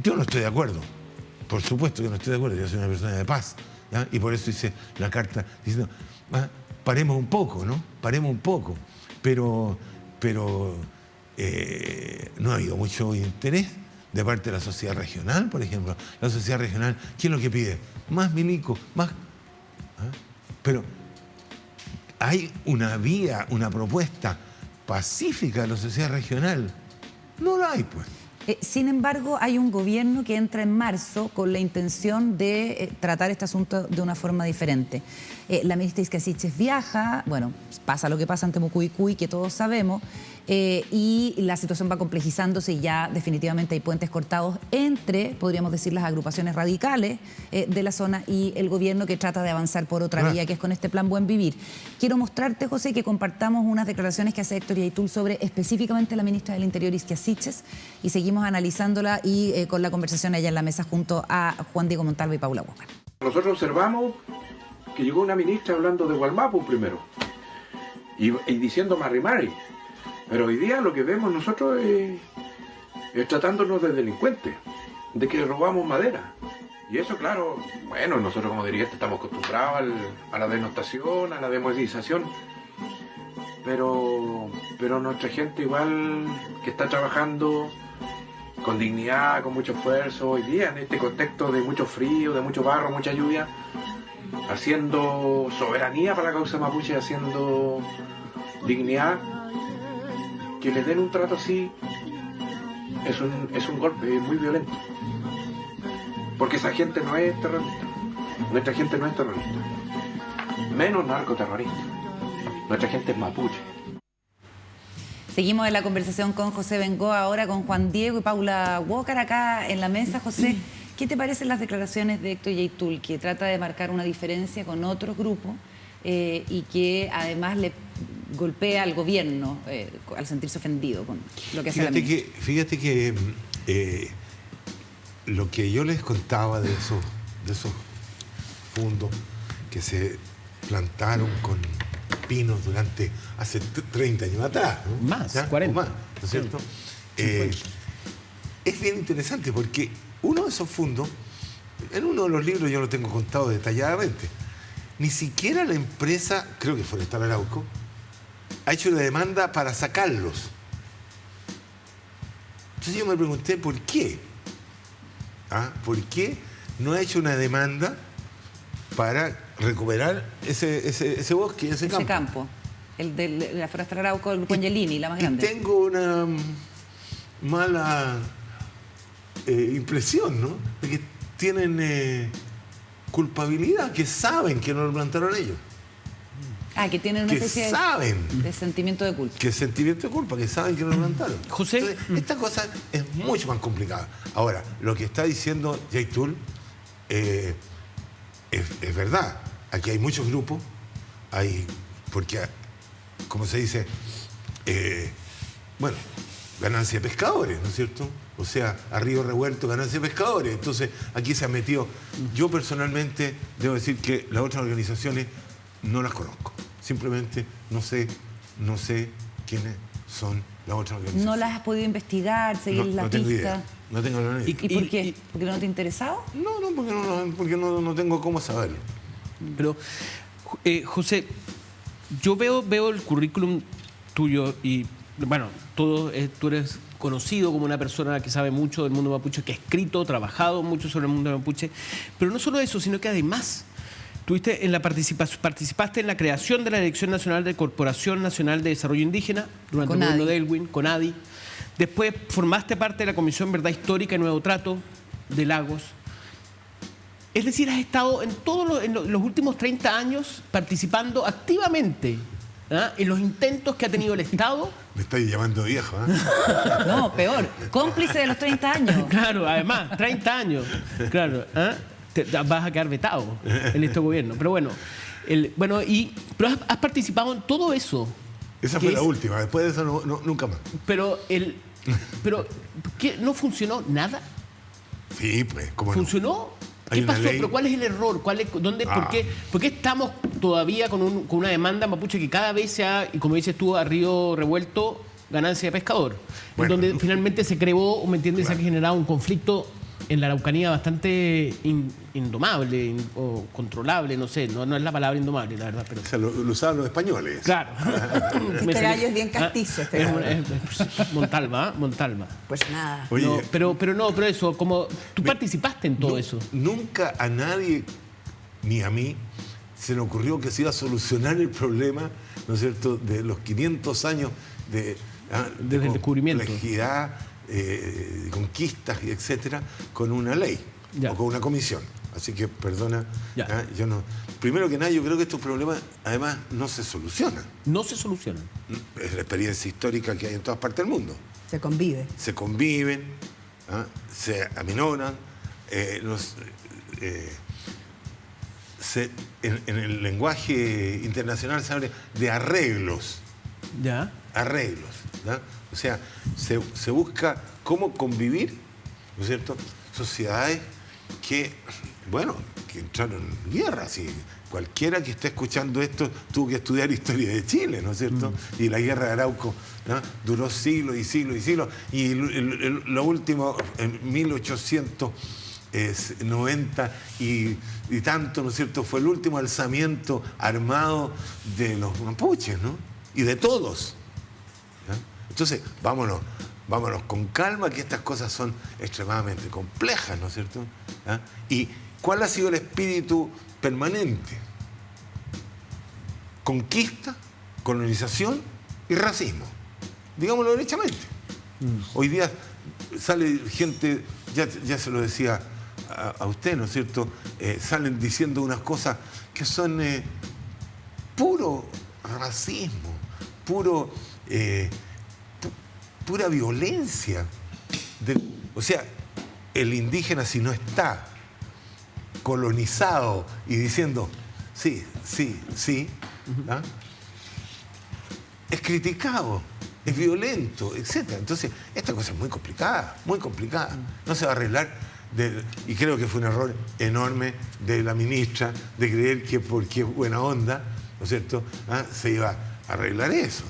Yo no estoy de acuerdo. Por supuesto que no estoy de acuerdo. Yo soy una persona de paz, ¿ya? Y por eso hice la carta diciendo, paremos un poco, ¿no? Paremos un poco. Pero no ha habido mucho interés de parte de la sociedad regional, por ejemplo. La sociedad regional, ¿qué es lo que pide? Más milico, más... Pero hay una vía, una propuesta pacífica de la sociedad regional. No la hay, pues. Sin embargo, hay un gobierno que entra en marzo con la intención de tratar este asunto de una forma diferente. La ministra Isquia Siches viaja, bueno, pasa lo que pasa en Temucuicui, que todos sabemos, y la situación va complejizándose y ya definitivamente hay puentes cortados entre, podríamos decir, las agrupaciones radicales de la zona y el gobierno que trata de avanzar por otra vía, que es con este plan Buen Vivir. Quiero mostrarte, José, que compartamos unas declaraciones que hace Héctor Yaitul sobre específicamente la ministra del Interior, Isquia Siches, y seguimos analizándola y con la conversación allá en la mesa junto a Juan Diego Montalva y Paula Walker. Nosotros observamos que llegó una ministra hablando de Gualmapu primero y diciendo Marrimari, pero hoy día lo que vemos nosotros es tratándonos de delincuentes, de que robamos madera. Y eso, claro, bueno, nosotros como dirigentes estamos acostumbrados a la denostación, a la demonización, pero nuestra gente igual que está trabajando con dignidad, con mucho esfuerzo, hoy día en este contexto de mucho frío, de mucho barro, mucha lluvia, haciendo soberanía para la causa mapuche, haciendo dignidad, que les den un trato así es un golpe muy violento, porque esa gente no es terrorista, nuestra gente no es terrorista, menos narcoterrorista, nuestra gente es mapuche. Seguimos en la conversación con José Bengoa, ahora con Juan Diego y Paula Walker acá en la mesa. José, ¿qué te parecen las declaraciones de Héctor Yaitul, que trata de marcar una diferencia con otros grupos y que además le golpea al gobierno al sentirse ofendido con lo que hace la ministra? Fíjate que lo que yo les contaba de esos fundos que se plantaron con pinos durante hace 30 años atrás, ¿no? Más, ¿Ya? 40. O más, ¿no es cierto? Es bien interesante porque uno de esos fundos, en uno de los libros yo lo tengo contado detalladamente, ni siquiera la empresa, creo que Forestal Arauco, ha hecho una demanda para sacarlos. Entonces yo me pregunté por qué. ¿Por qué no ha hecho una demanda para recuperar ese bosque, ese campo? El de la Forestal Arauco, el Grupo Angelini, la más grande. Y tengo una mala impresión, ¿no? De que tienen culpabilidad, que saben que no lo plantaron ellos. Que tienen una Que especie saben. de sentimiento de culpa. Que sentimiento de culpa, que saben que no lo plantaron. José. Entonces, esta cosa es mucho más complicada. Ahora, lo que está diciendo Yaitul es verdad. Aquí hay muchos grupos, porque, como se dice, ganancia de pescadores, ¿no es cierto? O sea, a río revuelto, ganancia de pescadores. Entonces, aquí se han metido. Yo personalmente debo decir que las otras organizaciones no las conozco. Simplemente no sé quiénes son las otras organizaciones. ¿No las has podido investigar, seguir la no tengo pista? idea. No tengo la idea. ¿Y por qué? ¿Porque no te ha interesado? No, porque no tengo cómo saberlo. Pero, José, yo veo el currículum tuyo y, bueno, tú eres conocido como una persona que sabe mucho del mundo mapuche, que ha escrito, trabajado mucho sobre el mundo mapuche, pero no solo eso, sino que además participaste en la creación de la Dirección Nacional de Corporación Nacional de Desarrollo Indígena durante el gobierno de Aylwin, CONADI. Después formaste parte de la Comisión Verdad Histórica y Nuevo Trato de Lagos. Es decir, has estado en los últimos 30 años participando activamente en los intentos que ha tenido el Estado. Me estáis llamando viejo, No, peor, cómplice de los 30 años. Claro, además, 30 años. Claro, vas a quedar vetado en este gobierno. Pero bueno, pero has participado en todo eso. Esa fue la última, después de eso nunca más. Pero ¿qué? ¿No funcionó nada? Sí, pues, ¿cómo ¿Funcionó? Hay ¿Qué una pasó? ley. ¿Pero cuál es el error? ¿Por qué estamos todavía con una demanda mapuche que cada vez y como dices tú, a río revuelto, ganancia de pescador? Bueno, donde finalmente se creó, ¿me entiendes? Claro. Se ha generado un conflicto en la Araucanía bastante indomable o controlable, no sé, no es la palabra indomable, la verdad. Pero... O sea, lo usaban los españoles. Claro. Este gallo es bien castizo. Este gallo. Es Montalva. Pues nada. Oye, No, pero eso, como tú participaste en todo eso. Nunca a nadie, ni a mí, se le ocurrió que se iba a solucionar el problema, ¿no es cierto?, de los 500 años Desde el descubrimiento. complejidad, de conquistas, etcétera, con una ley Ya. o con una comisión. Así que, perdona, Ya. yo no. Primero que nada, yo creo que estos problemas, además, no se solucionan. No se solucionan. Es la experiencia histórica que hay en todas partes del mundo. Se convive. Se conviven, se aminoran, en el lenguaje internacional se habla de arreglos. Ya. Arreglos. ¿Ya? O sea, se busca cómo convivir, ¿no es cierto? Sociedades que entraron en guerra. Si cualquiera que esté escuchando esto tuvo que estudiar historia de Chile, ¿no es cierto? Y la guerra de Arauco, ¿no?, duró siglos y siglos y siglos. Y lo último, en 1890 y tanto, ¿no es cierto?, fue el último alzamiento armado de los mapuches, ¿no? Y de todos. ¿Ya? Entonces, vámonos con calma, que estas cosas son extremadamente complejas, ¿no es cierto? ¿Ya? ¿Y cuál ha sido el espíritu permanente? Conquista, colonización y racismo. Digámoslo derechamente. Hoy día sale gente, ya se lo decía a usted, ¿no es cierto? Salen diciendo unas cosas que son puro racismo, puro pura violencia. O sea, el indígena, si no está colonizado y diciendo sí, sí, sí, ¿ah? Es criticado, es violento, etc. Entonces, esta cosa es muy complicada, muy complicada. No se va a arreglar. Y creo que fue un error enorme de la ministra de creer que porque es buena onda, ¿no es cierto?, ¿ah? Se iba a arreglar eso,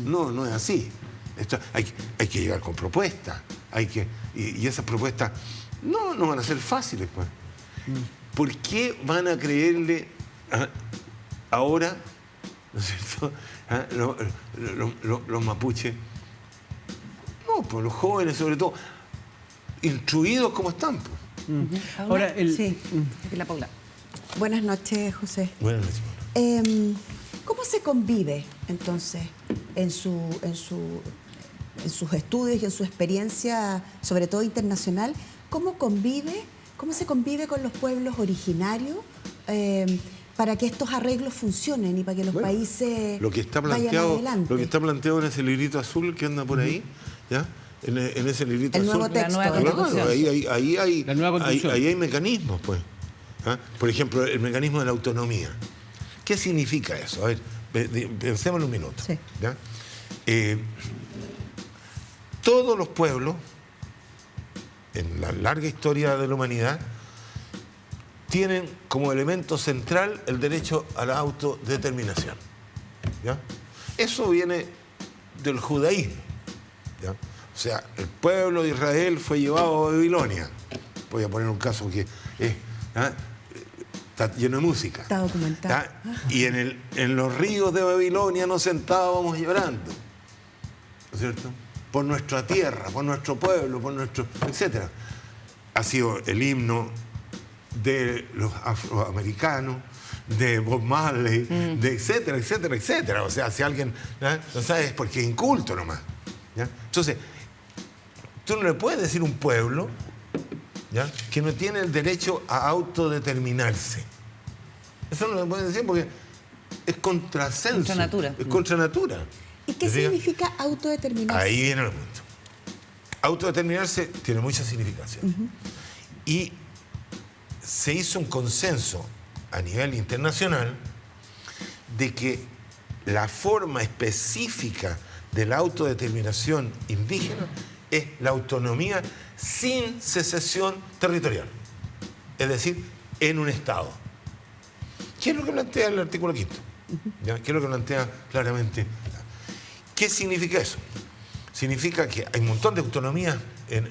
¿no? No es así. Esto, hay que llegar con propuestas. Y esas propuestas no van a ser fáciles, pues. ¿Por qué van a creerle ahora, ¿no es cierto?, los mapuches? No, pues los jóvenes sobre todo, instruidos como están, pues. Ahora, Sí, la Paula. Buenas noches, José. Buenas noches. ¿Cómo se convive, entonces, en sus estudios y en su experiencia, sobre todo internacional, cómo se convive con los pueblos originarios para que estos arreglos funcionen y para que los países vayan adelante? Lo que está planteado en ese librito azul que anda por ahí, ¿ya? En ese librito El azul. nuevo texto. La nueva Constitución. Ahí hay mecanismos, pues. ¿Ah? Por ejemplo, el mecanismo de la autonomía. ¿Qué significa eso? A ver, pensemos en un minuto. Sí. ¿Ya? Todos los pueblos, en la larga historia de la humanidad, tienen como elemento central el derecho a la autodeterminación. ¿Ya? Eso viene del judaísmo. ¿Ya? O sea, el pueblo de Israel fue llevado a Babilonia. Voy a poner un caso que está lleno de música. Está documentado. ¿Ya? Y en los ríos de Babilonia nos sentábamos llorando, ¿no es cierto?, por nuestra tierra, por nuestro pueblo, por nuestro, etcétera. Ha sido el himno de los afroamericanos, de Bob Marley, de etcétera, etcétera, etcétera. O sea, si alguien no sabe es porque es inculto nomás. ¿Ya? Entonces, tú no le puedes decir a un pueblo, ¿ya?, que no tiene el derecho a autodeterminarse. Eso no lo puedes decir porque es contrasenso. Contra natura. Es contra natura. ¿Y qué significa autodeterminarse? Ahí viene el punto. Autodeterminarse tiene muchas significaciones. Y se hizo un consenso a nivel internacional de que la forma específica de la autodeterminación indígena es la autonomía sin secesión territorial. Es decir, en un Estado. ¿Qué es lo que plantea el artículo 5? ¿Ya? ¿Qué es lo que plantea claramente? ¿Qué significa eso? Significa que hay un montón de autonomías en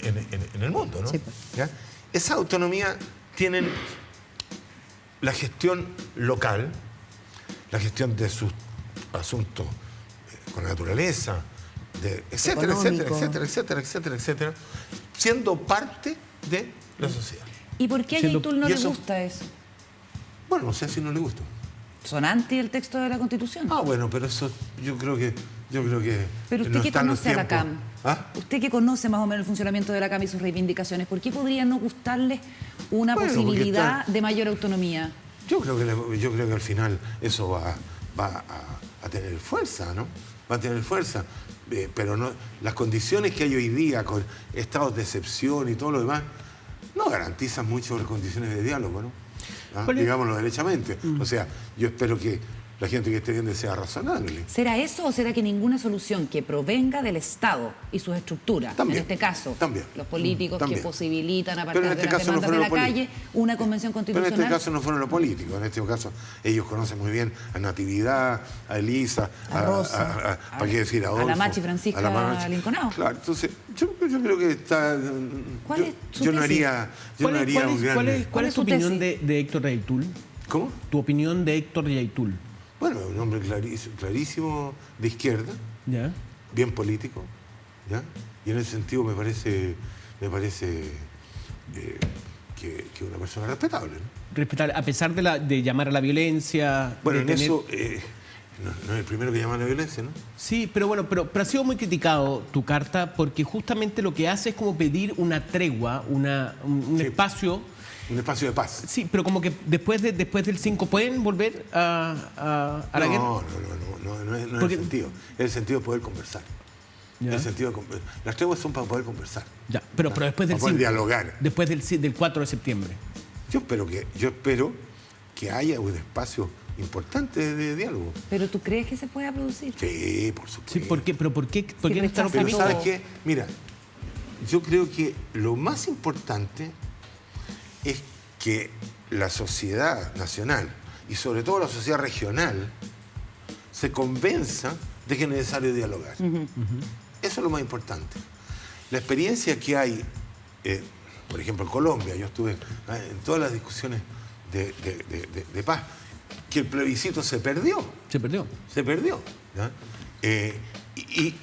el mundo, ¿no? Sí. ¿Ya? Esa autonomía tienen la gestión local, la gestión de sus asuntos con la naturaleza, etcétera, etcétera, etcétera, etcétera, etcétera, etcétera, siendo parte de la sociedad. ¿Y por qué a Yaitul no le gusta eso? Bueno, no sé si no le gusta. ¿Son anti el texto de la Constitución? Ah, bueno, pero eso yo creo que Pero usted no que están los conoce a la tiempos. CAM, ¿Ah? usted que conoce más o menos el funcionamiento de la CAM y sus reivindicaciones, ¿por qué podría no gustarles una Bueno, posibilidad de mayor autonomía? Yo creo que al final eso va a tener fuerza, ¿no? Va a tener fuerza. Pero no, las condiciones que hay hoy día con estados de excepción y todo lo demás no garantizan mucho las condiciones de diálogo, ¿no? Digámoslo derechamente. O sea, yo espero que la gente que esté viendo sea razonable. ¿Será eso o será que ninguna solución que provenga del Estado y sus estructuras, También, en este caso, también, los políticos también. que posibilitan a Pero partir en de este las caso no demandas de la fueron los calle una convención Pero constitucional? en este caso no fueron los políticos, en este caso ellos conocen muy bien a Natividad, a Elisa, A Rosa, ¿para qué decir? A Adolfo, la Machi Francisca a la Machi. Linconao. Claro, entonces yo creo que está... ¿Cuál es su yo no tesis? haría un gran... ¿Cuál es tu su opinión tesis? de Héctor Yaitul? ¿Cómo? Tu opinión de Héctor Yaitul. Bueno, un hombre clarísimo de izquierda, ¿Ya? bien político, ¿ya? Y en ese sentido me parece que una persona respetable, ¿no? Respetar, a pesar de llamar a la violencia. Bueno, de en tener- eso no es el primero que llama a la violencia, ¿no? Sí, pero bueno, pero ha sido muy criticado tu carta porque justamente lo que hace es como pedir una tregua, un Sí. espacio. Un espacio de paz. Sí, pero como que después del 5 pueden volver a la guerra. No es Porque- el sentido. Es el sentido de poder conversar. Ya. En el sentido de, las treguas son para poder conversar. Ya, pero después del para poder 5, dialogar. después del 4 de septiembre. Yo espero que haya un espacio importante de diálogo. ¿Pero tú crees que se pueda producir? Sí, por supuesto. Sí, ¿por qué no están rechazan Pero todo. ¿sabes qué? Mira, yo creo que lo más importante es que la sociedad nacional y sobre todo la sociedad regional se convenza de que es necesario dialogar. Eso es lo más importante. La experiencia que hay, por ejemplo, en Colombia, yo estuve en todas las discusiones de paz, que el plebiscito se perdió. Se perdió. Se perdió. ¿Ya? Y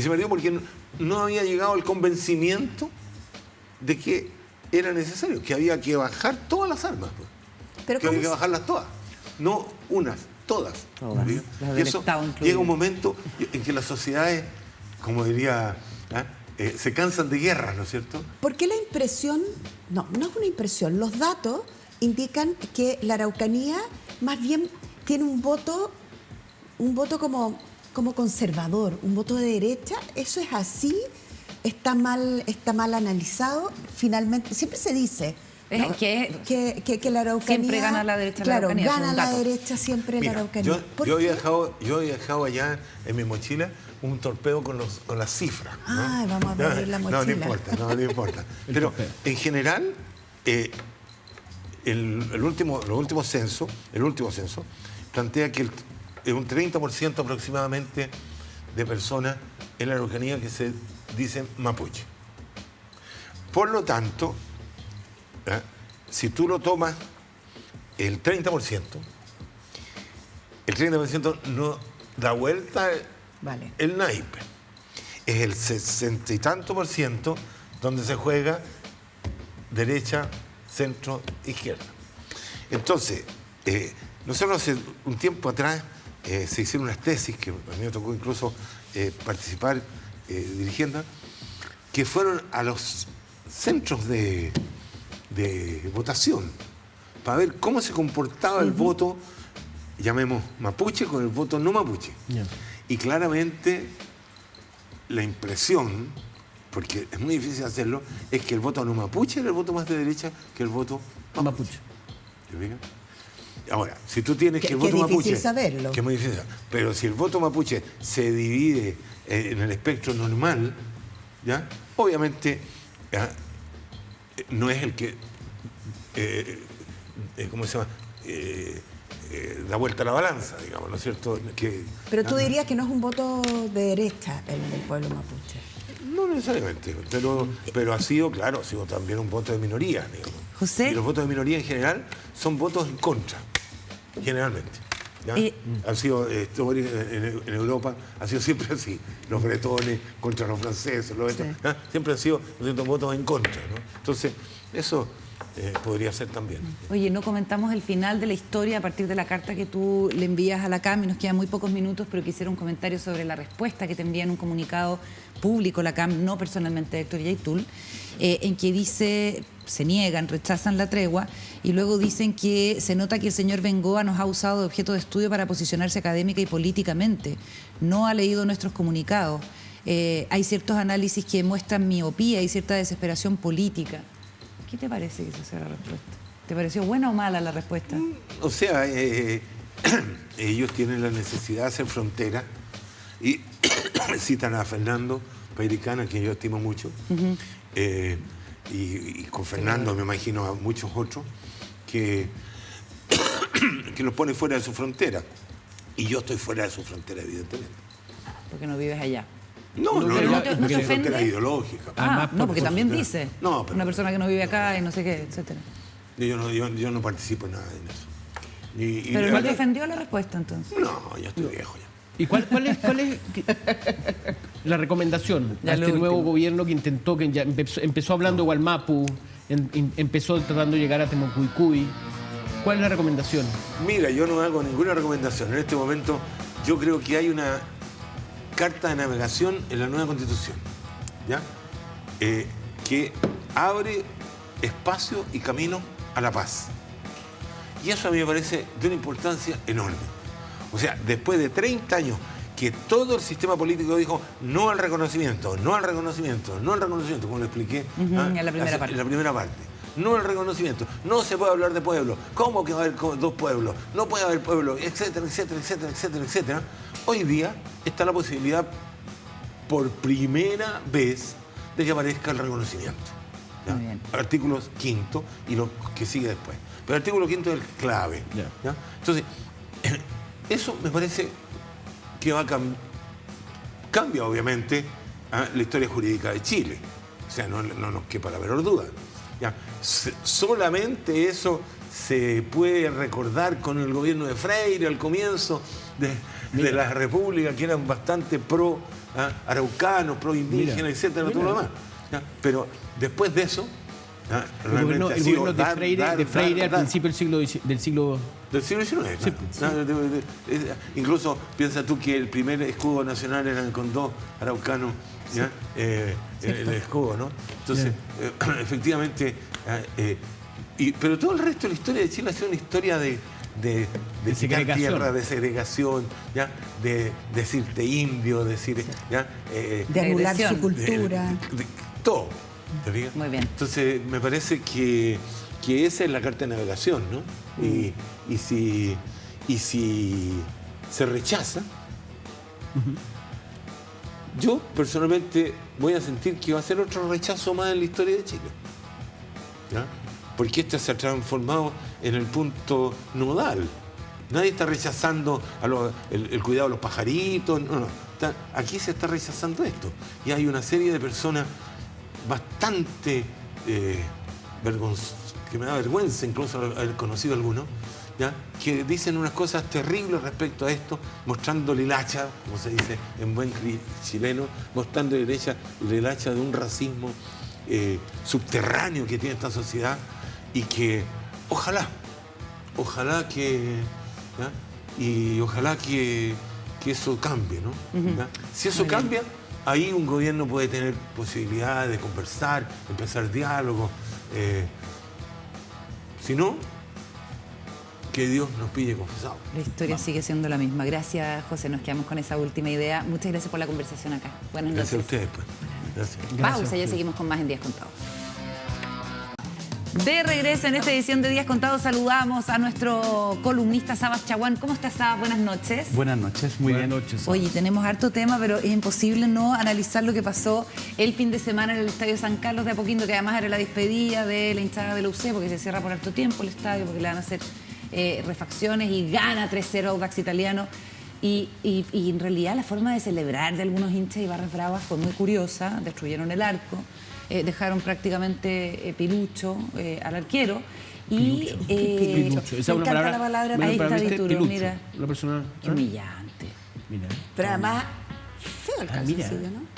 se perdió porque no había llegado el convencimiento de que era necesario, que había que bajar todas las armas. Pues. Pero Que había ¿cómo que bajarlas todas. No unas, todas. Todas, ¿Sí? las Y del eso Estado incluido. llega un momento en que las sociedades, como diría, se cansan de guerras, ¿no es cierto? Porque la impresión, no es una impresión, los datos indican que la Araucanía más bien tiene un voto como conservador, un voto de derecha. ¿Eso es así? ¿Está mal analizado? Finalmente, siempre se dice ¿no? que la Araucanía... Siempre gana la derecha en la Claro, Araucanía, es gana un la dato. derecha siempre en la Mira, Araucanía. ¿Por yo he qué? viajado allá en mi mochila un torpedo con las cifras. ¿no? Ay, vamos a abrir la mochila. No importa. Pero en general, el último censo plantea que un 30% aproximadamente de personas en la Araucanía que se dicen mapuche. Por lo tanto, si tú lo tomas el 30% no da vuelta Vale. el naipe. Es el 60 y tanto por ciento donde se juega derecha, centro, izquierda. Entonces, nosotros hace un tiempo atrás se hicieron unas tesis, que a mí me tocó incluso participar dirigiendo, que fueron a los centros de votación para ver cómo se comportaba el voto, llamemos mapuche, con el voto no mapuche. Yeah. Y claramente la impresión, porque es muy difícil hacerlo, es que el voto no mapuche era el voto más de derecha que el voto Mapuche. ¿Te fijas? Ahora, si tú tienes que el Que voto es difícil mapuche... saberlo. Que es muy difícil. Pero si el voto mapuche se divide en el espectro normal, ¿ya? Obviamente ¿ya? No es el que... ¿cómo se llama? Da vuelta a la balanza, digamos, ¿no es cierto? Pero tú dirías que no es un voto de derecha el del pueblo mapuche. No necesariamente, pero ha sido, claro, ha sido también un voto de minoría, digamos. José. Y los votos de minoría en general son votos en contra, generalmente. ¿Ya? Han sido, en Europa, ha sido siempre así. Los bretones contra los franceses, ¿ya? Siempre han sido votos en contra, ¿no? Entonces, eso podría ser también. Oye, no comentamos el final de la historia a partir de la carta que tú le envías a la CAM, y nos quedan muy pocos minutos, pero quisiera un comentario sobre la respuesta que te envía en un comunicado público la CAM, no personalmente Héctor Yaitul, en que dice, se niegan, rechazan la tregua, y luego dicen que se nota que el señor Bengoa nos ha usado de objeto de estudio para posicionarse académica y políticamente, no ha leído nuestros comunicados, hay ciertos análisis que muestran miopía y cierta desesperación política. ¿Qué te parece que esa sea la respuesta? ¿Te pareció buena o mala la respuesta? O sea, ellos tienen la necesidad de hacer frontera y citan a Fernando Pairicana, a quien yo estimo mucho, y con Fernando me imagino a muchos otros, que los pone fuera de su frontera. Y yo estoy fuera de su frontera, evidentemente. Porque no vives allá. No, Pero no, te porque es ofende. frontera ideológica. No, porque también dice No, pero- una persona que no vive acá y no sé qué, etcétera. Yo no participo en nada en eso. Pero no te ofendió la respuesta entonces. No, ya estoy viejo ya. ¿Y cuál es la recomendación Ya a lo este nuevo último. gobierno que intentó, que ya empezó hablando de Gualmapu, empezó tratando de llegar a Temucuicui? ¿Cuál es la recomendación? Mira, yo no hago ninguna recomendación. En este momento yo creo que hay una carta de navegación en la nueva Constitución, ¿ya? Que abre espacio y camino a la paz. Y eso a mí me parece de una importancia enorme. O sea, después de 30 años que todo el sistema político dijo no al reconocimiento, no al reconocimiento, no al reconocimiento, como lo expliqué en la primera parte. En la primera parte. No al reconocimiento, no se puede hablar de pueblo, ¿cómo que va a haber dos pueblos? No puede haber pueblo, etcétera, etcétera, etcétera, etcétera, etcétera. Hoy día está la posibilidad por primera vez de que aparezca el reconocimiento. ¿Ya? Muy bien. Artículo 5º y lo que sigue después. Pero el artículo 5º es el clave. ¿Ya? Entonces, eso me parece que va a cambia obviamente la historia jurídica de Chile. O sea, no nos quepa la menor duda. ¿Ya? Solamente eso se puede recordar con el gobierno de Freire al comienzo de la República, que eran bastante pro araucanos, pro indígenas, etcétera, todo lo demás. ¿Ya? Pero después de eso, el gobierno de Freire al principio del siglo XIX. Sí, incluso piensa tú que el primer escudo nacional eran con 2 araucanos, ¿ya? El escudo, ¿no? Entonces, efectivamente, pero todo el resto de la historia de Chile ha sido una historia de tierra, de segregación, ¿ya? De decirte indio, decir, ¿ya? De anular su cultura. Todo. ¿Te fijas? Muy bien. Entonces, me parece que esa es la carta de navegación, ¿no? Y si se rechaza, yo personalmente voy a sentir que va a ser otro rechazo más en la historia de Chile. ¿Ya? Porque este se ha transformado en el punto nodal. Nadie está rechazando el cuidado de los pajaritos, no. Aquí se está rechazando esto. Y hay una serie de personas bastante que me da vergüenza incluso haber conocido algunos, ¿ya? Que dicen unas cosas terribles respecto a esto, mostrándole el hacha, como se dice en buen chileno, mostrándole el hacha de un racismo subterráneo que tiene esta sociedad y que ojalá que, ¿ya? Y ojalá que eso cambie, ¿no? ¿Ya? Si eso cambia, ahí un gobierno puede tener posibilidad de conversar, empezar diálogo. Si no, que Dios nos pille confesados. La historia sigue siendo la misma. Gracias, José. Nos quedamos con esa última idea. Muchas gracias por la conversación acá. Buenas noches. Gracias a ustedes, pues. Gracias. Pausa, ya seguimos con más en Días Contados. De regreso en esta edición de Días Contados saludamos a nuestro columnista Sabas Chaguán. ¿Cómo estás, Sabas? Buenas noches. Buenas noches, muy bien. Oye, tenemos harto tema, pero es imposible no analizar lo que pasó el fin de semana en el Estadio San Carlos de Apoquindo, que además era la despedida de la hinchada de la UC, porque se cierra por harto tiempo el estadio, porque le van a hacer refacciones y gana 3-0 Audax Italiano. Y en realidad la forma de celebrar de algunos hinchas y barras bravas fue muy curiosa. Destruyeron el arco. Dejaron prácticamente pilucho al arquero. Pilucho. Esa es una palabra, la palabra. Ahí está Dituro, mira. Una persona. Qué humillante. Mira. Pero además, feo el calzoncillo, ¿no?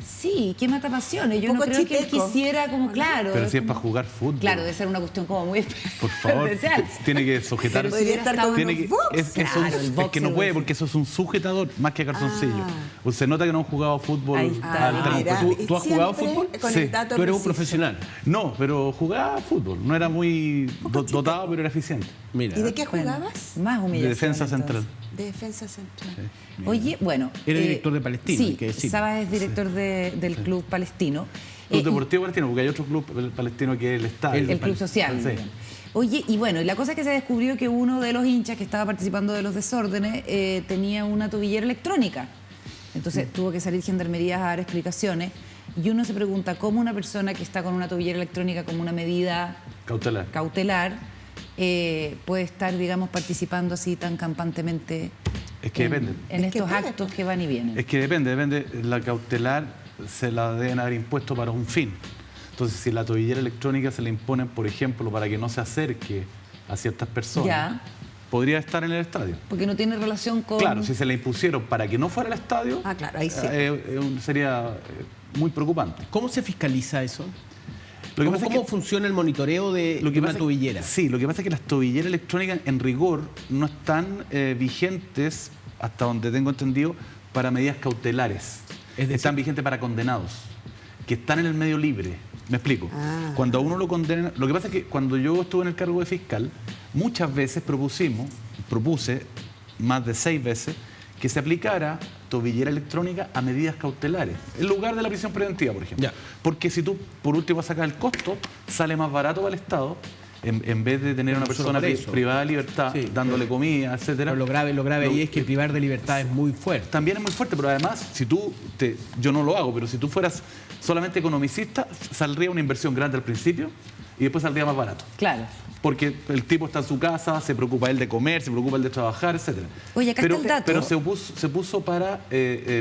Sí, qué mata pasiones. Yo Un no poco creo que él chiteco. quisiera como, claro. Pero si es como- para jugar fútbol. Claro, debe ser una cuestión como muy Por favor, especial. tiene que sujetar. Pero Podría estar con Tiene unos que, box. es Claro, el que boxer, no puede, sí. porque eso es un sujetador más que calzoncillo. Se nota que no han jugado fútbol. Ahí está. al terreno. mira, ¿Tú has jugado siempre fútbol? con Sí. el dato Tú eres un preciso. profesional. No, pero jugaba fútbol. No era muy dotado, pero era eficiente. Mira. ¿Y de qué Bueno, jugabas? más humillación. De defensa entonces. central. De defensa central. Oye, bueno. Era director de Palestino, hay Sí, que decir. Sabas es director del club palestino. Club Deportivo Palestino, porque hay otro club palestino que es el estadio. El club social. Sí. Oye, y bueno, y la cosa es que se descubrió que uno de los hinchas que estaba participando de los desórdenes tenía una tobillera electrónica. Entonces tuvo que salir Gendarmería a dar explicaciones. Y uno se pregunta cómo una persona que está con una tobillera electrónica como una medida Cautelar. puede estar, digamos, participando así tan campantemente Es que depende. en Es que estos puede, actos que van y vienen. Es que depende. La cautelar se la deben haber impuesto para un fin. Entonces, si la tobillera electrónica se le imponen, por ejemplo, para que no se acerque a ciertas personas, Ya. podría estar en el estadio. Porque no tiene relación con... Claro, si se le impusieron para que no fuera al estadio, Ah, claro, ahí sí. sería muy preocupante. ¿Cómo se fiscaliza eso? Lo que ¿Cómo, pasa es cómo que- funciona el monitoreo de Lo que una pasa- tobillera? Sí, lo que pasa es que las tobilleras electrónicas en rigor no están vigentes, hasta donde tengo entendido, para medidas cautelares. Es decir- Están vigentes para condenados, que están en el medio libre. Me explico. Ah. Cuando a uno lo condena... Lo que pasa es que cuando yo estuve en el cargo de fiscal, muchas veces propuse, más de 6 veces, que se aplicara tobillera electrónica a medidas cautelares, en lugar de la prisión preventiva, por ejemplo. Ya. Porque si tú, por último, sacas el costo, sale más barato para el Estado, en vez de tener una Solo persona por eso. privada de libertad, Sí, dándole comida, etcétera. Pero lo grave ahí es que privar de libertad es muy fuerte. También es muy fuerte, pero además, si yo no lo hago, pero si tú fueras solamente economicista, saldría una inversión grande al principio y después saldría más barato. Claro. Porque el tipo está en su casa, se preocupa él de comer, se preocupa él de trabajar, etcétera. Oye, acá pero, está el dato. Pero se puso para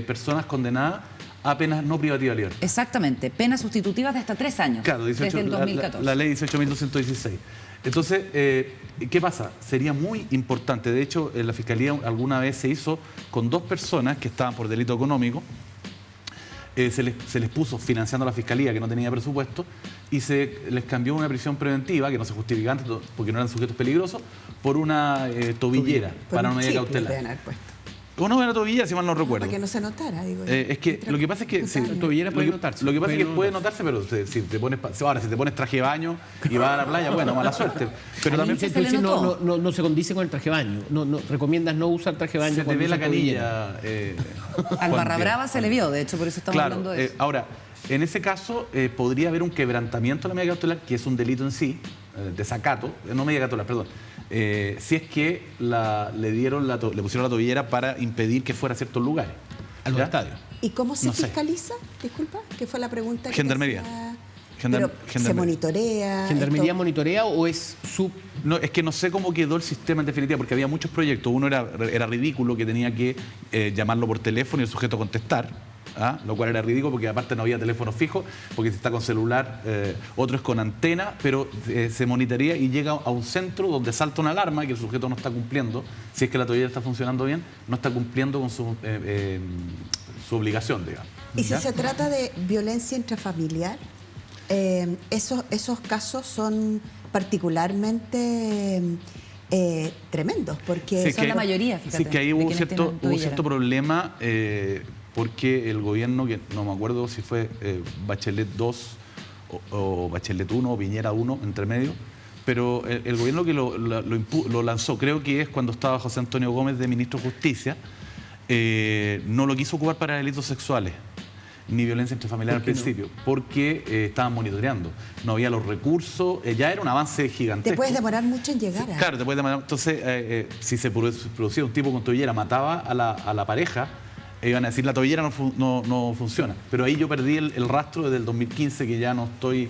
personas condenadas a penas no privativas de libertad. Exactamente, penas sustitutivas de hasta 3 años. Claro, 18, desde el 2014. la ley 18.216. Entonces, ¿qué pasa? Sería muy importante. De hecho, en la Fiscalía alguna vez se hizo con 2 personas que estaban por delito económico. Se les puso financiando a la Fiscalía, que no tenía presupuesto, y se les cambió una prisión preventiva, que no se justificaba porque no eran sujetos peligrosos, por una tobillera Por para un una medida chip les deben cautelar. haber puesto. O no era tobillera, si mal no recuerdo. Para que no se notara, digo. Es que lo que pasa es que tobillera puede notarse. Lo que pasa es que Puede puede notarse, pero si te pones traje de baño y vas a la playa, bueno, mala suerte. Pero también se le Entonces notó. no se condice con el traje de baño. No recomiendas no usar traje de baño. se te cuando ve la usas tobillera. canilla. Al Juan Barra Diego. Brava se le vio, de hecho, por eso estamos Claro, hablando de eso. ahora, en ese caso podría haber un quebrantamiento de la medida cautelar, que es un delito en sí, desacato, no medida cautelar, perdón, si es que le pusieron la tobillera para impedir que fuera a ciertos lugares. A los ¿Ya? estadios. ¿Y cómo se No sé. fiscaliza? Disculpa, ¿qué fue la pregunta? que Gendarmería. te hacía? Gendarmería. Pero se monitorea. ¿Gendarmería esto- monitorea o es No, es que no sé cómo quedó el sistema en definitiva, porque había muchos proyectos. Uno era ridículo, que tenía que llamarlo por teléfono y el sujeto contestar, ¿ah? Lo cual era ridículo porque aparte no había teléfono fijo, porque si está con celular, otro es con antena, pero se monitorea y llega a un centro donde salta una alarma que el sujeto no está cumpliendo, si es que la tobillera está funcionando bien, no está cumpliendo con su obligación, digamos. Y si ¿Ya? se trata de violencia intrafamiliar, esos casos son particularmente tremendos, porque son la mayoría, fíjate, Sí, que ahí de hubo quienes cierto, tienen hubo tobillera. cierto problema porque el gobierno, que no me acuerdo si fue Bachelet 2 o Bachelet 1 o Piñera 1 entre medio, pero el gobierno que lo lanzó, creo que es cuando estaba José Antonio Gómez de ministro de Justicia, no lo quiso ocupar para delitos sexuales ni violencia intrafamiliar al principio, porque estaban monitoreando. No había los recursos, ya era un avance gigantesco. te puedes demorar mucho en llegar a... Claro, te puedes demorar. Entonces, si se producía un tipo con tobillera, mataba a la pareja, iban a decir la tobillera no funciona. Pero ahí yo perdí el rastro desde el 2015, que ya no estoy,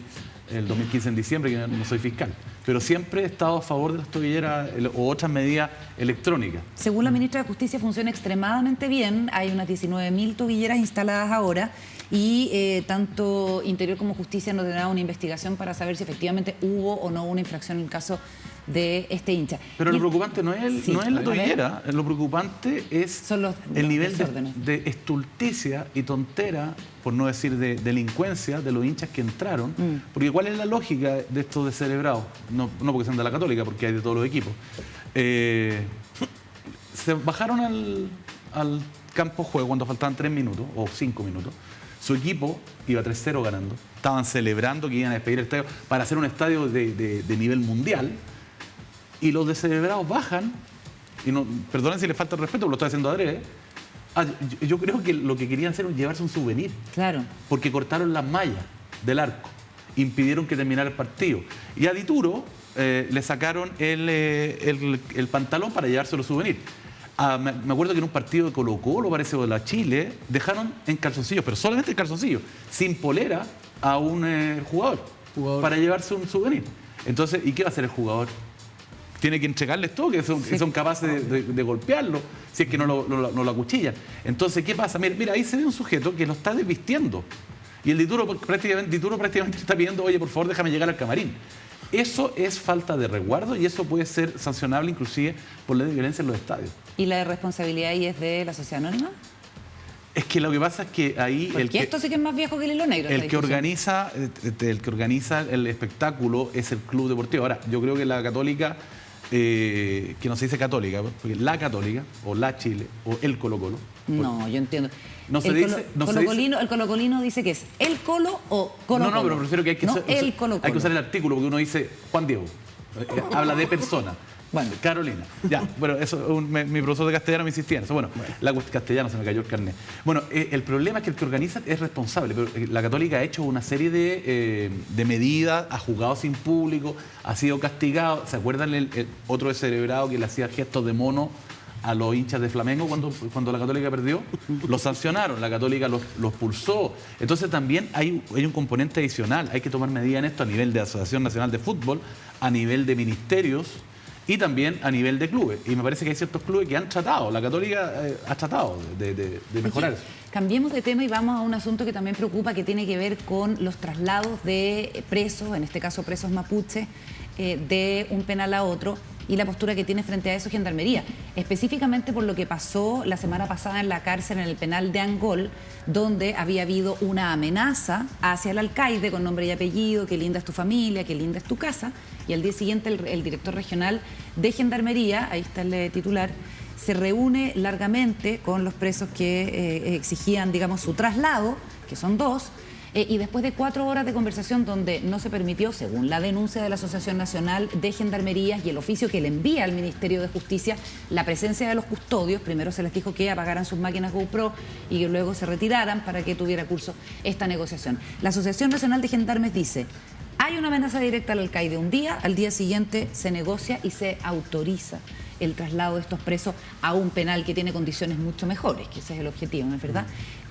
el 2015 en diciembre, que no soy fiscal. Pero siempre he estado a favor de las tobilleras o otras medidas electrónicas. Según la ministra de Justicia funciona extremadamente bien, hay unas 19.000 tobilleras instaladas ahora y tanto Interior como Justicia nos tendrán una investigación para saber si efectivamente hubo o no una infracción en el caso de este hincha. Pero Y- lo preocupante no es, Sí, no es la a ver. tobillera, lo preocupante es Son los el nivel desórdenes. de estulticia y tontera, por no decir de delincuencia, de los hinchas que entraron. Porque ¿cuál es la lógica de estos descerebrados? No porque sean de la Católica, porque hay de todos los equipos. Se bajaron al campo de juego cuando faltaban 3 minutos o 5 minutos. Su equipo iba 3-0 ganando. Estaban celebrando que iban a despedir el estadio para hacer un estadio de nivel mundial. Y los descerebrados bajan, y no, perdonen si les falta el respeto, lo estoy haciendo adrede. Yo creo que lo que querían hacer es llevarse un souvenir, Claro. porque cortaron las mallas del arco, impidieron que terminara el partido. Y a Dituro le sacaron el pantalón para llevarse los souvenirs. Me acuerdo que en un partido de Colo-Colo, parece, o de la Chile, dejaron en calzoncillos, pero solamente en calzoncillos, sin polera, a un jugador para llevarse un souvenir. Entonces, ¿y qué va a hacer el jugador? Tiene que entregarles todo, que son capaces de golpearlo, si es que no lo acuchillan. Entonces, ¿qué pasa? Mira, ahí se ve un sujeto que lo está desvistiendo. Y el Dituro prácticamente está pidiendo, oye, por favor, déjame llegar al camarín. Eso es falta de resguardo y eso puede ser sancionable inclusive por ley de violencia en los estadios. ¿Y la responsabilidad ahí es de la sociedad anónima? Es que lo que pasa es que ahí Porque esto sí que es más viejo que el hilo negro. esta el que discusión. organiza el espectáculo es el club deportivo. Ahora, yo creo que la Católica, que no se dice Católica, porque la Católica, o la Chile, o el Colo-Colo. No, yo entiendo. No se El dice- no se colocolino, el colocolino dice que es el colo o colo. No, pero prefiero que hay que no usar, el colo. hay que usar el artículo, porque uno dice Juan Diego. Habla de persona. Bueno, Carolina. Ya, bueno, eso mi profesor de castellano me insistía en eso. Bueno, castellano se me cayó el carnet. Bueno, el problema es que el que organiza es responsable, pero la Católica ha hecho una serie de medidas, ha jugado sin público, ha sido castigado. ¿Se acuerdan el otro descerebrado que le hacía gestos de mono a los hinchas de Flamengo cuando la Católica perdió? Los sancionaron, la Católica los pulsó. Entonces también hay un componente adicional. Hay que tomar medidas en esto a nivel de Asociación Nacional de Fútbol, a nivel de ministerios y también a nivel de clubes. Y me parece que hay ciertos clubes que han tratado, la Católica ha tratado de mejorar eso. Cambiemos de tema y vamos a un asunto que también preocupa, que tiene que ver con los traslados de presos, en este caso presos mapuches, de un penal a otro, y la postura que tiene frente a eso Gendarmería, específicamente por lo que pasó la semana pasada en la cárcel, en el penal de Angol, donde había habido una amenaza hacia el alcaide con nombre y apellido, qué linda es tu familia, qué linda es tu casa, y al día siguiente el director regional de Gendarmería, ahí está el titular, se reúne largamente con los presos que exigían, digamos, su traslado, que son 2, y después de 4 horas de conversación donde no se permitió, según la denuncia de la Asociación Nacional de Gendarmerías y el oficio que le envía al Ministerio de Justicia, la presencia de los custodios, primero se les dijo que apagaran sus máquinas GoPro y que luego se retiraran para que tuviera curso esta negociación. La Asociación Nacional de Gendarmes dice: hay una amenaza directa al alcaide un día, al día siguiente se negocia y se autoriza el traslado de estos presos a un penal que tiene condiciones mucho mejores, que ese es el objetivo, ¿no es verdad?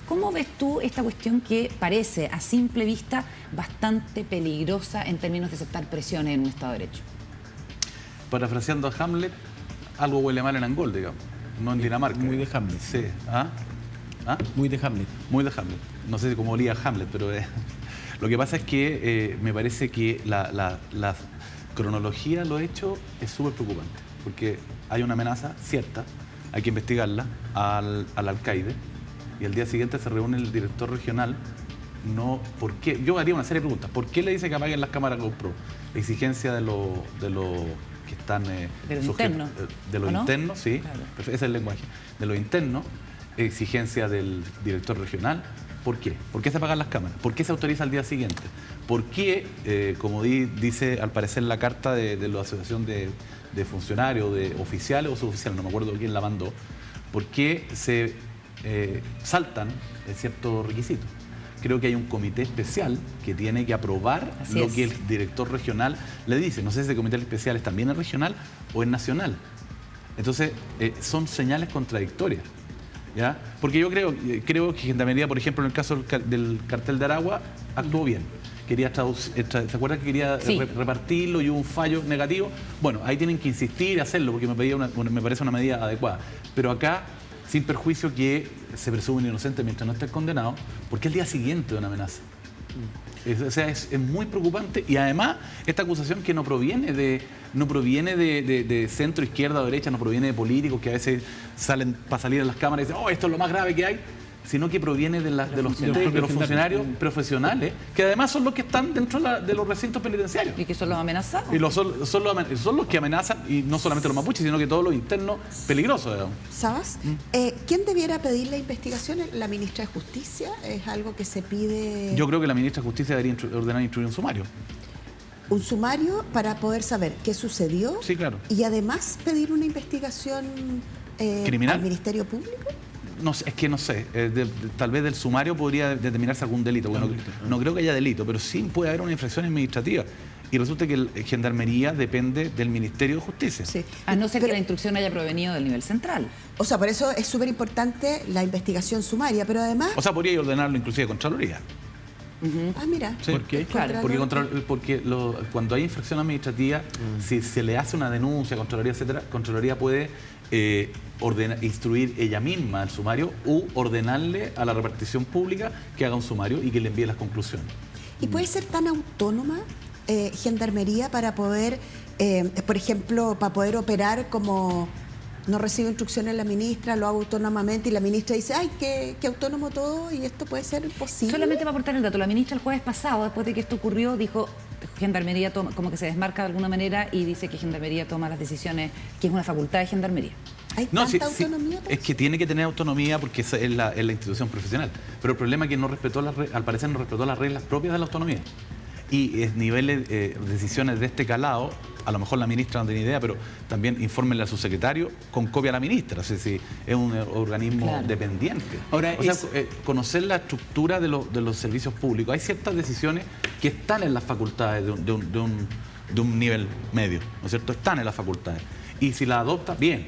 ¿Cómo ves tú esta cuestión que parece a simple vista bastante peligrosa en términos de aceptar presiones en un Estado de Derecho? Parafraseando a Hamlet, algo huele mal en Angol, digamos, no en Dinamarca. Muy de Hamlet. Sí. ¿Ah? Muy de Hamlet. Muy de Hamlet. No sé cómo olía Hamlet, pero lo que pasa es que me parece que la cronología, lo hecho, es súper preocupante, porque hay una amenaza cierta, hay que investigarla al alcaide, y el día siguiente se reúne el director regional. No, ¿por qué? Yo haría una serie de preguntas. ¿Por qué le dice que apaguen las cámaras GoPro? Exigencia de los que están... de los internos. De los internos, sí. Claro. Ese es el lenguaje. De los internos, exigencia del director regional. ¿Por qué? ¿Por qué se apagan las cámaras? ¿Por qué se autoriza al día siguiente? ¿Por qué, como dice al parecer la carta de la Asociación de Funcionarios, de oficiales o suboficiales, no me acuerdo quién la mandó, por qué se saltan ciertos requisitos? Creo que hay un comité especial que tiene que aprobar lo que el director regional le dice. No sé si ese comité especial es también regional o es nacional. Entonces, son señales contradictorias, ¿ya? Porque yo creo que Gendarmería, por ejemplo, en el caso del cartel de Aragua, actuó bien. Quería traducir, ¿se acuerdan que quería repartirlo y hubo un fallo negativo? Bueno, ahí tienen que insistir y hacerlo porque me parece una medida adecuada. Pero acá, sin perjuicio que se presume inocente mientras no esté condenado, porque el día siguiente de una amenaza. O sea, es muy preocupante, y además esta acusación que no proviene de centro, izquierda o derecha, no proviene de políticos que a veces salen para salir a las cámaras y dicen, oh, esto es lo más grave que hay, sino que proviene de los funcionarios profesionales, que además son los que están dentro de los recintos penitenciarios. ¿Y que son los amenazados? Y son los que amenazan, y no solamente los mapuches, sino que todos los internos peligrosos, digamos. ¿Sabes? ¿Quién debiera pedir la investigación? ¿La ministra de Justicia? ¿Es algo que se pide? Yo creo que la ministra de Justicia debería ordenar instruir un sumario. Un sumario para poder saber qué sucedió. Sí, claro. Y además pedir una investigación ¿criminal? Al Ministerio Público. No sé, es que no sé, tal vez del sumario podría determinarse algún delito. Bueno, no creo que haya delito, pero sí puede haber una infracción administrativa. Y resulta que Gendarmería depende del Ministerio de Justicia. Sí. A no ser que la instrucción haya provenido del nivel central. O sea, por eso es súper importante la investigación sumaria, pero además... O sea, podría ordenarlo inclusive Contraloría. Ah, mira. Sí. ¿Por qué? Claro. Porque cuando hay infracción administrativa, si se le hace una denuncia a Contraloría, etcétera, Contraloría puede instruir ella misma el sumario u ordenarle a la repartición pública que haga un sumario y que le envíe las conclusiones. ¿Y puede ser tan autónoma Gendarmería para poder, por ejemplo, para poder operar como... No recibo instrucciones la ministra, lo hago autónomamente y la ministra dice, ay, qué autónomo todo y esto puede ser posible? Solamente para aportar el dato, la ministra el jueves pasado, después de que esto ocurrió, dijo Gendarmería como que se desmarca de alguna manera y dice que Gendarmería toma las decisiones, que es una facultad de Gendarmería. ¿Hay tanta autonomía? Es que tiene que tener autonomía porque es la institución profesional. Pero el problema es que al parecer no respetó las reglas propias de la autonomía. Y niveles, decisiones de este calado a lo mejor la ministra no tiene idea, pero también infórmenle a su secretario con copia a la ministra, o sea, si es un organismo dependiente. Ahora, o sea, conocer la estructura de los servicios públicos. Hay ciertas decisiones que están en las facultades de un nivel medio, ¿no es cierto? Están en las facultades. Y si la adopta, bien,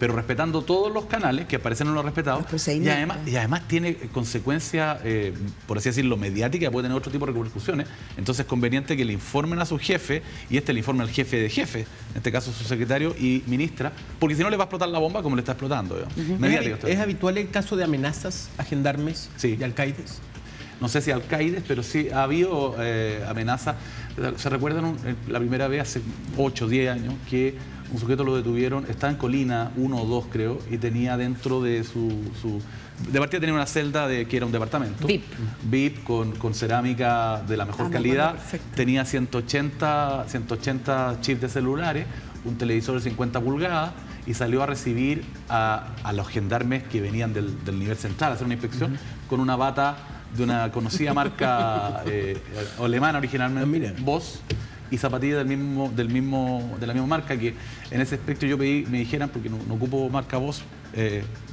pero respetando todos los canales que aparecen en los respetados, y además tiene consecuencias, por así decirlo, mediáticas, puede tener otro tipo de repercusiones. Entonces es conveniente que le informen a su jefe, y le informe al jefe de jefe, en este caso su secretario y ministra, porque si no le va a explotar la bomba como le está explotando. ¿Es habitual el caso de amenazas a gendarmes y alcaides? No sé si alcaides, pero sí ha habido amenazas. ¿Se recuerdan la primera vez hace 8 o 10 años que un sujeto lo detuvieron? Estaba en Colina, 1 o 2 creo, y tenía dentro de de partida tenía una celda que era un departamento. VIP con cerámica de la mejor calidad. Tenía 180 chips de celulares, un televisor de 50 pulgadas, y salió a recibir a los gendarmes que venían del nivel central a hacer una inspección con una bata de una conocida marca alemana originalmente, Boss, y zapatillas de la misma marca, que en ese aspecto yo pedí me dijeran, porque no ocupo marca Boss,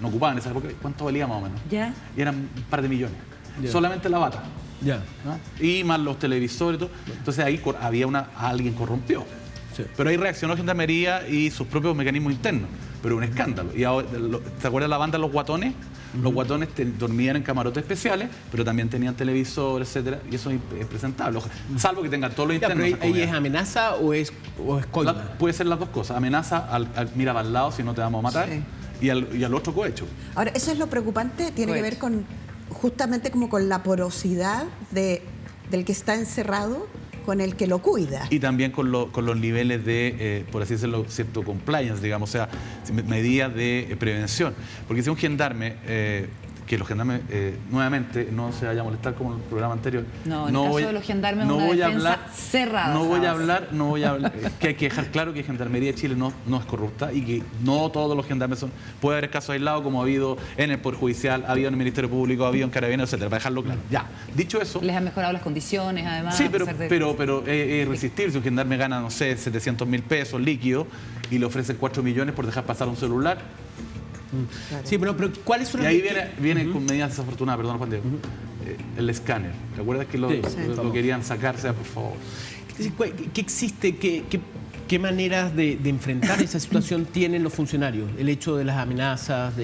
no ocupaba en esa época, ¿cuánto valía más o menos? ¿Ya? Y eran un par de millones. Solamente la bata. ¿No? Y más los televisores y todo. Entonces ahí había alguien corrompió. Pero ahí reaccionó Gendarmería y sus propios mecanismos internos. Pero un escándalo. Y ahora, ¿te acuerdas la banda Los Guatones? Los guatones dormían en camarotes especiales, pero también tenían televisor, etcétera, y eso es impresentable, salvo que tengan todos los internos. ¿Pero ahí es amenaza o es coima? Puede ser las dos cosas. Amenaza mira para el lado si no te vamos a matar, y al otro cohecho. Ahora, eso es lo preocupante, tiene que ver con justamente como con la porosidad del que está encerrado con el que lo cuida. Y también con los niveles de, por así decirlo, cierto compliance, digamos, o sea, medidas de prevención. Porque si un gendarme, que los gendarmes, nuevamente, no se vaya a molestar como en el programa anterior. No, en el caso de los gendarmes es una defensa cerrada. No voy a hablar, que hay que dejar claro que Gendarmería de Chile no es corrupta y que no todos los gendarmes son. Puede haber casos aislados como ha habido en el Poder Judicial, ha habido en el Ministerio Público, ha habido en Carabineros, etcétera, para dejarlo claro. Ya, dicho eso. Les han mejorado las condiciones, además. Sí, pero es irresistible. Si un gendarme gana, no sé, 700.000 pesos líquidos y le ofrecen 4 millones por dejar pasar un celular. Claro. Sí, pero ¿cuáles son? Y ahí viene con medidas desafortunadas, perdón, Juan Diego. El escáner. ¿Te acuerdas que lo querían sacarse? Por favor. ¿Qué existe? ¿Qué maneras de enfrentar esa situación tienen los funcionarios? El hecho de las amenazas,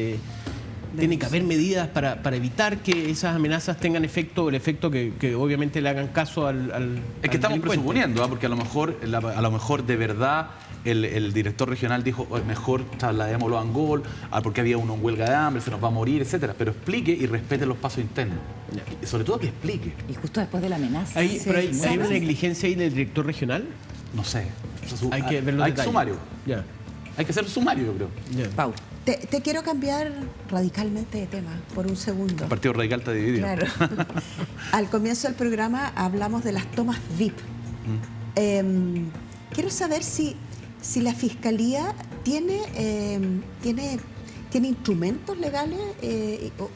tiene que haber medidas para evitar que esas amenazas tengan efecto, el efecto que obviamente le hagan caso al Es que estamos presuponiendo, porque a lo mejor de verdad el director regional dijo, mejor trasladémoslo a Angol, porque había uno en huelga de hambre, se nos va a morir, etcétera. Pero explique y respete los pasos internos. Y sobre todo que explique. Y justo después de la amenaza. ¿Hay una negligencia ahí del director regional? No sé. Hay que verlo. Hay sumario. Hay que hacer sumario, yo creo. Pau. Te quiero cambiar radicalmente de tema por un segundo. El Partido Radical está dividido. Claro. Al comienzo del programa hablamos de las tomas VIP. Quiero saber si la Fiscalía tiene instrumentos legales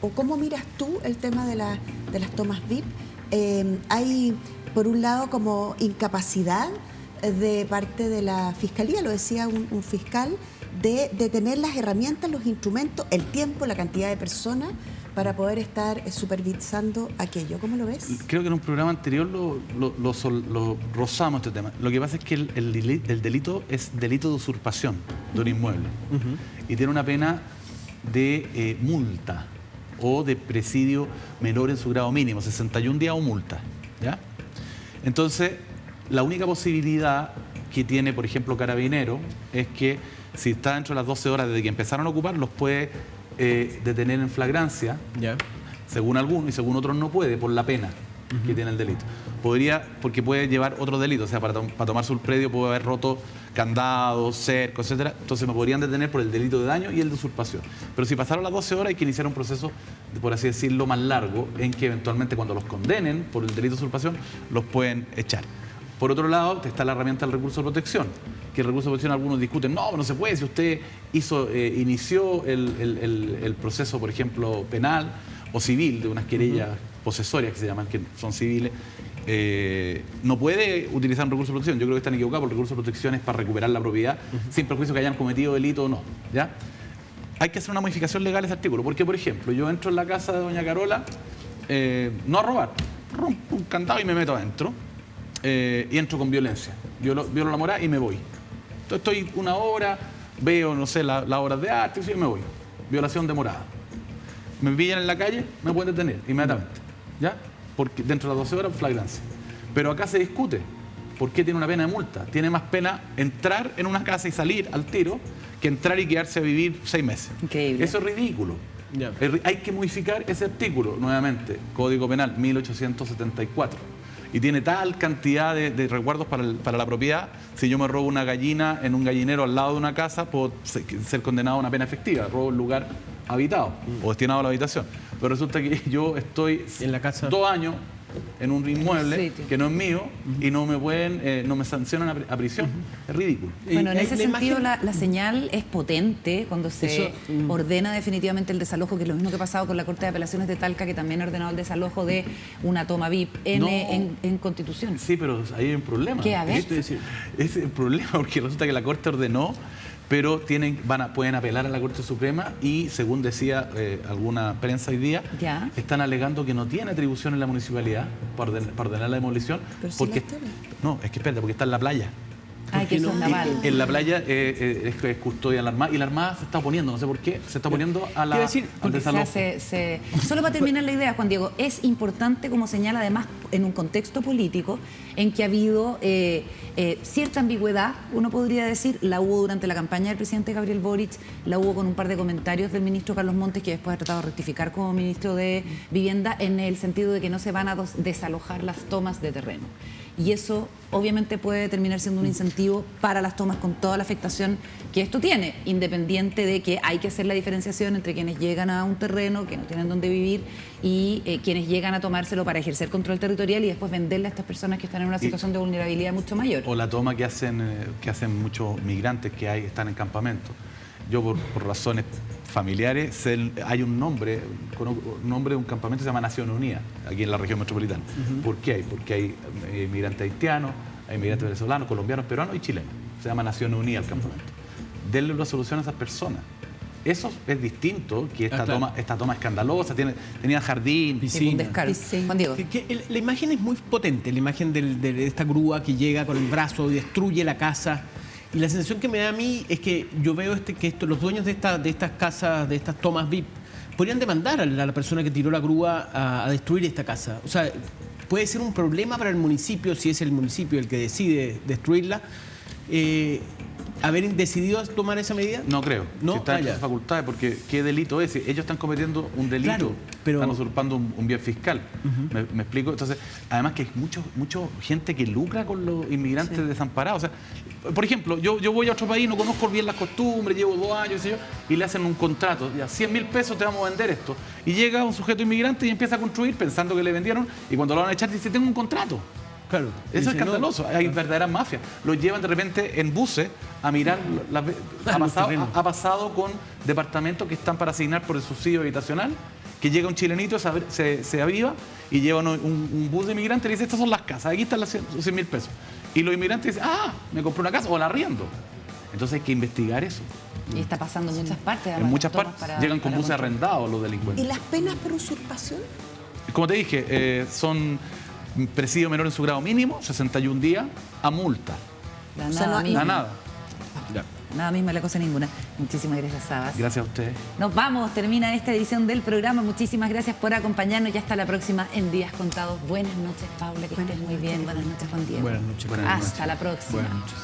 o cómo miras tú el tema de las tomas VIP. Hay, por un lado, como incapacidad de parte de la Fiscalía, lo decía un fiscal, de tener las herramientas, los instrumentos, el tiempo, la cantidad de personas para poder estar supervisando aquello. ¿Cómo lo ves? Creo que en un programa anterior lo rozamos este tema. Lo que pasa es que el delito es delito de usurpación de un inmueble y tiene una pena de multa o de presidio menor en su grado mínimo, 61 días o multa. ¿Ya? Entonces, la única posibilidad que tiene, por ejemplo, Carabinero, es que si está dentro de las 12 horas desde que empezaron a ocupar, los puede detener en flagrancia, según algunos, y según otros no puede, por la pena que tiene el delito. Porque puede llevar otro delito, o sea, para tomarse un predio puede haber roto candados, cercos, etcétera. Entonces me podrían detener por el delito de daño y el de usurpación. Pero si pasaron las 12 horas hay que iniciar un proceso, por así decirlo, más largo, en que eventualmente cuando los condenen por el delito de usurpación, los pueden echar. Por otro lado, está la herramienta del recurso de protección, que el recurso de protección algunos discuten, no se puede, si usted inició el proceso, por ejemplo, penal o civil, de unas querellas posesorias que se llaman, que son civiles, no puede utilizar un recurso de protección. Yo creo que están equivocados, porque el recurso de protección es para recuperar la propiedad sin perjuicio que hayan cometido delito o no. ¿Ya? Hay que hacer una modificación legal a ese artículo, porque, por ejemplo, yo entro en la casa de doña Carola, no a robar, rompo un candado y me meto adentro, y entro con violencia. Violo la morada y me voy. Entonces estoy una hora, veo, no sé, las obras de arte y me voy. Violación de morada. Me pillan en la calle, me pueden detener inmediatamente. ¿Ya? Porque dentro de las 12 horas, flagrancia. Pero acá se discute. ¿Por qué tiene una pena de multa? Tiene más pena entrar en una casa y salir al tiro que entrar y quedarse a vivir 6 meses. Increíble. Eso es ridículo. Ya. Hay que modificar ese artículo, nuevamente, Código Penal 1874. Y tiene tal cantidad de resguardos para la propiedad. Si yo me robo una gallina en un gallinero al lado de una casa, puedo ser condenado a una pena efectiva. Robo un lugar habitado o destinado a la habitación. Pero resulta que yo estoy en la casa 2 años en un inmueble Sí, que no es mío y no me sancionan a prisión. Es ridículo. Bueno, en ese la sentido imagen- la señal es potente cuando se Eso, ordena definitivamente el desalojo, que es lo mismo que ha pasado con la Corte de Apelaciones de Talca, que también ha ordenado el desalojo de una toma VIP en Constitución. Sí, pero ahí hay un problema. ¿Qué? A ver. Ese es el problema, porque resulta que la Corte ordenó, pero pueden apelar a la Corte Suprema y, según decía alguna prensa hoy día, Ya. están alegando que no tiene atribución en la municipalidad para ordenar la demolición. Pero sí porque, la tiene. no, es que espérate, porque está en la playa. Ay, que eso es naval. En la playa es custodia de la Armada, y la Armada se está oponiendo, no sé por qué, se está oponiendo Te iba a decir, al porque desalojo. Solo para terminar la idea, Juan Diego, es importante, como señala además, en un contexto político en que ha habido cierta ambigüedad, uno podría decir, la hubo durante la campaña del presidente Gabriel Boric, la hubo con un par de comentarios del ministro Carlos Montes, que después ha tratado de rectificar como ministro de Vivienda, en el sentido de que no se van a desalojar las tomas de terreno. Y eso obviamente puede terminar siendo un incentivo para las tomas con toda la afectación que esto tiene, independiente de que hay que hacer la diferenciación entre quienes llegan a un terreno que no tienen dónde vivir y quienes llegan a tomárselo para ejercer control territorial y después venderle a estas personas que están en una situación de vulnerabilidad mucho mayor. O la toma que hacen muchos migrantes que están en campamento. Yo, por razones familiares, hay un nombre de un campamento que se llama Naciones Unidas, aquí en la región metropolitana. ¿Por qué hay? Porque hay migrantes haitianos, hay migrantes venezolanos, colombianos, peruanos y chilenos. Se llama Naciones Unidas el campamento. Denle una solución a esas personas. Eso es distinto que esta toma escandalosa. Tenía jardín, Sí, un piscina. descaro. Sí. Juan Diego. La imagen es muy potente, la imagen de esta grúa que llega con el brazo y destruye la casa. Y la sensación que me da a mí es que yo veo los dueños de estas casas, de estas tomas VIP, podrían demandar a la persona que tiró la grúa a destruir esta casa. O sea, puede ser un problema para el municipio, si es el municipio el que decide destruirla, haber decidido tomar esa medida. No creo. No, Si está en ya. sus facultades, porque ¿qué delito es? Ellos están cometiendo un delito. Claro, pero- Están usurpando un bien fiscal. ¿Me explico? Entonces, además que hay mucha gente que lucra con los inmigrantes desamparados. O sea, por ejemplo, yo voy a otro país, no conozco bien las costumbres, llevo 2 años, qué sé yo, y le hacen un contrato. Ya, 100.000 pesos te vamos a vender esto. Y llega un sujeto inmigrante y empieza a construir pensando que le vendieron, y cuando lo van a echar dice, tengo un contrato. Claro. Eso Dice, es no, escandaloso. Hay verdaderas mafias. Los llevan de repente en buses a mirar. Los terrenos. Ha pasado con departamentos que están para asignar por el subsidio habitacional, que llega un chilenito, se aviva y lleva un bus de inmigrantes y le dice, estas son las casas, aquí están los 100.000 pesos. Y los inmigrantes dicen, me compré una casa o la arriendo. Entonces hay que investigar eso. Y está pasando en muchas partes. En además, muchas tomas partes para- llegan con para buses control. arrendados los ¿Y delincuentes. las penas por usurpación? Como te dije, son presidio menor en su grado mínimo, 61 días, a multa. La O sea, nada no- misma. Nada. Ya. Nada misma la cosa ninguna. Muchísimas gracias, Sabas. Gracias a ustedes. Nos vamos, termina esta edición del programa. Muchísimas gracias por acompañarnos. Ya hasta la próxima en Días Contados. Buenas noches, Paula, que estés muy bien. Buenas noches, Juan Diego. Buenas noches. Hasta la próxima. Buenas noches.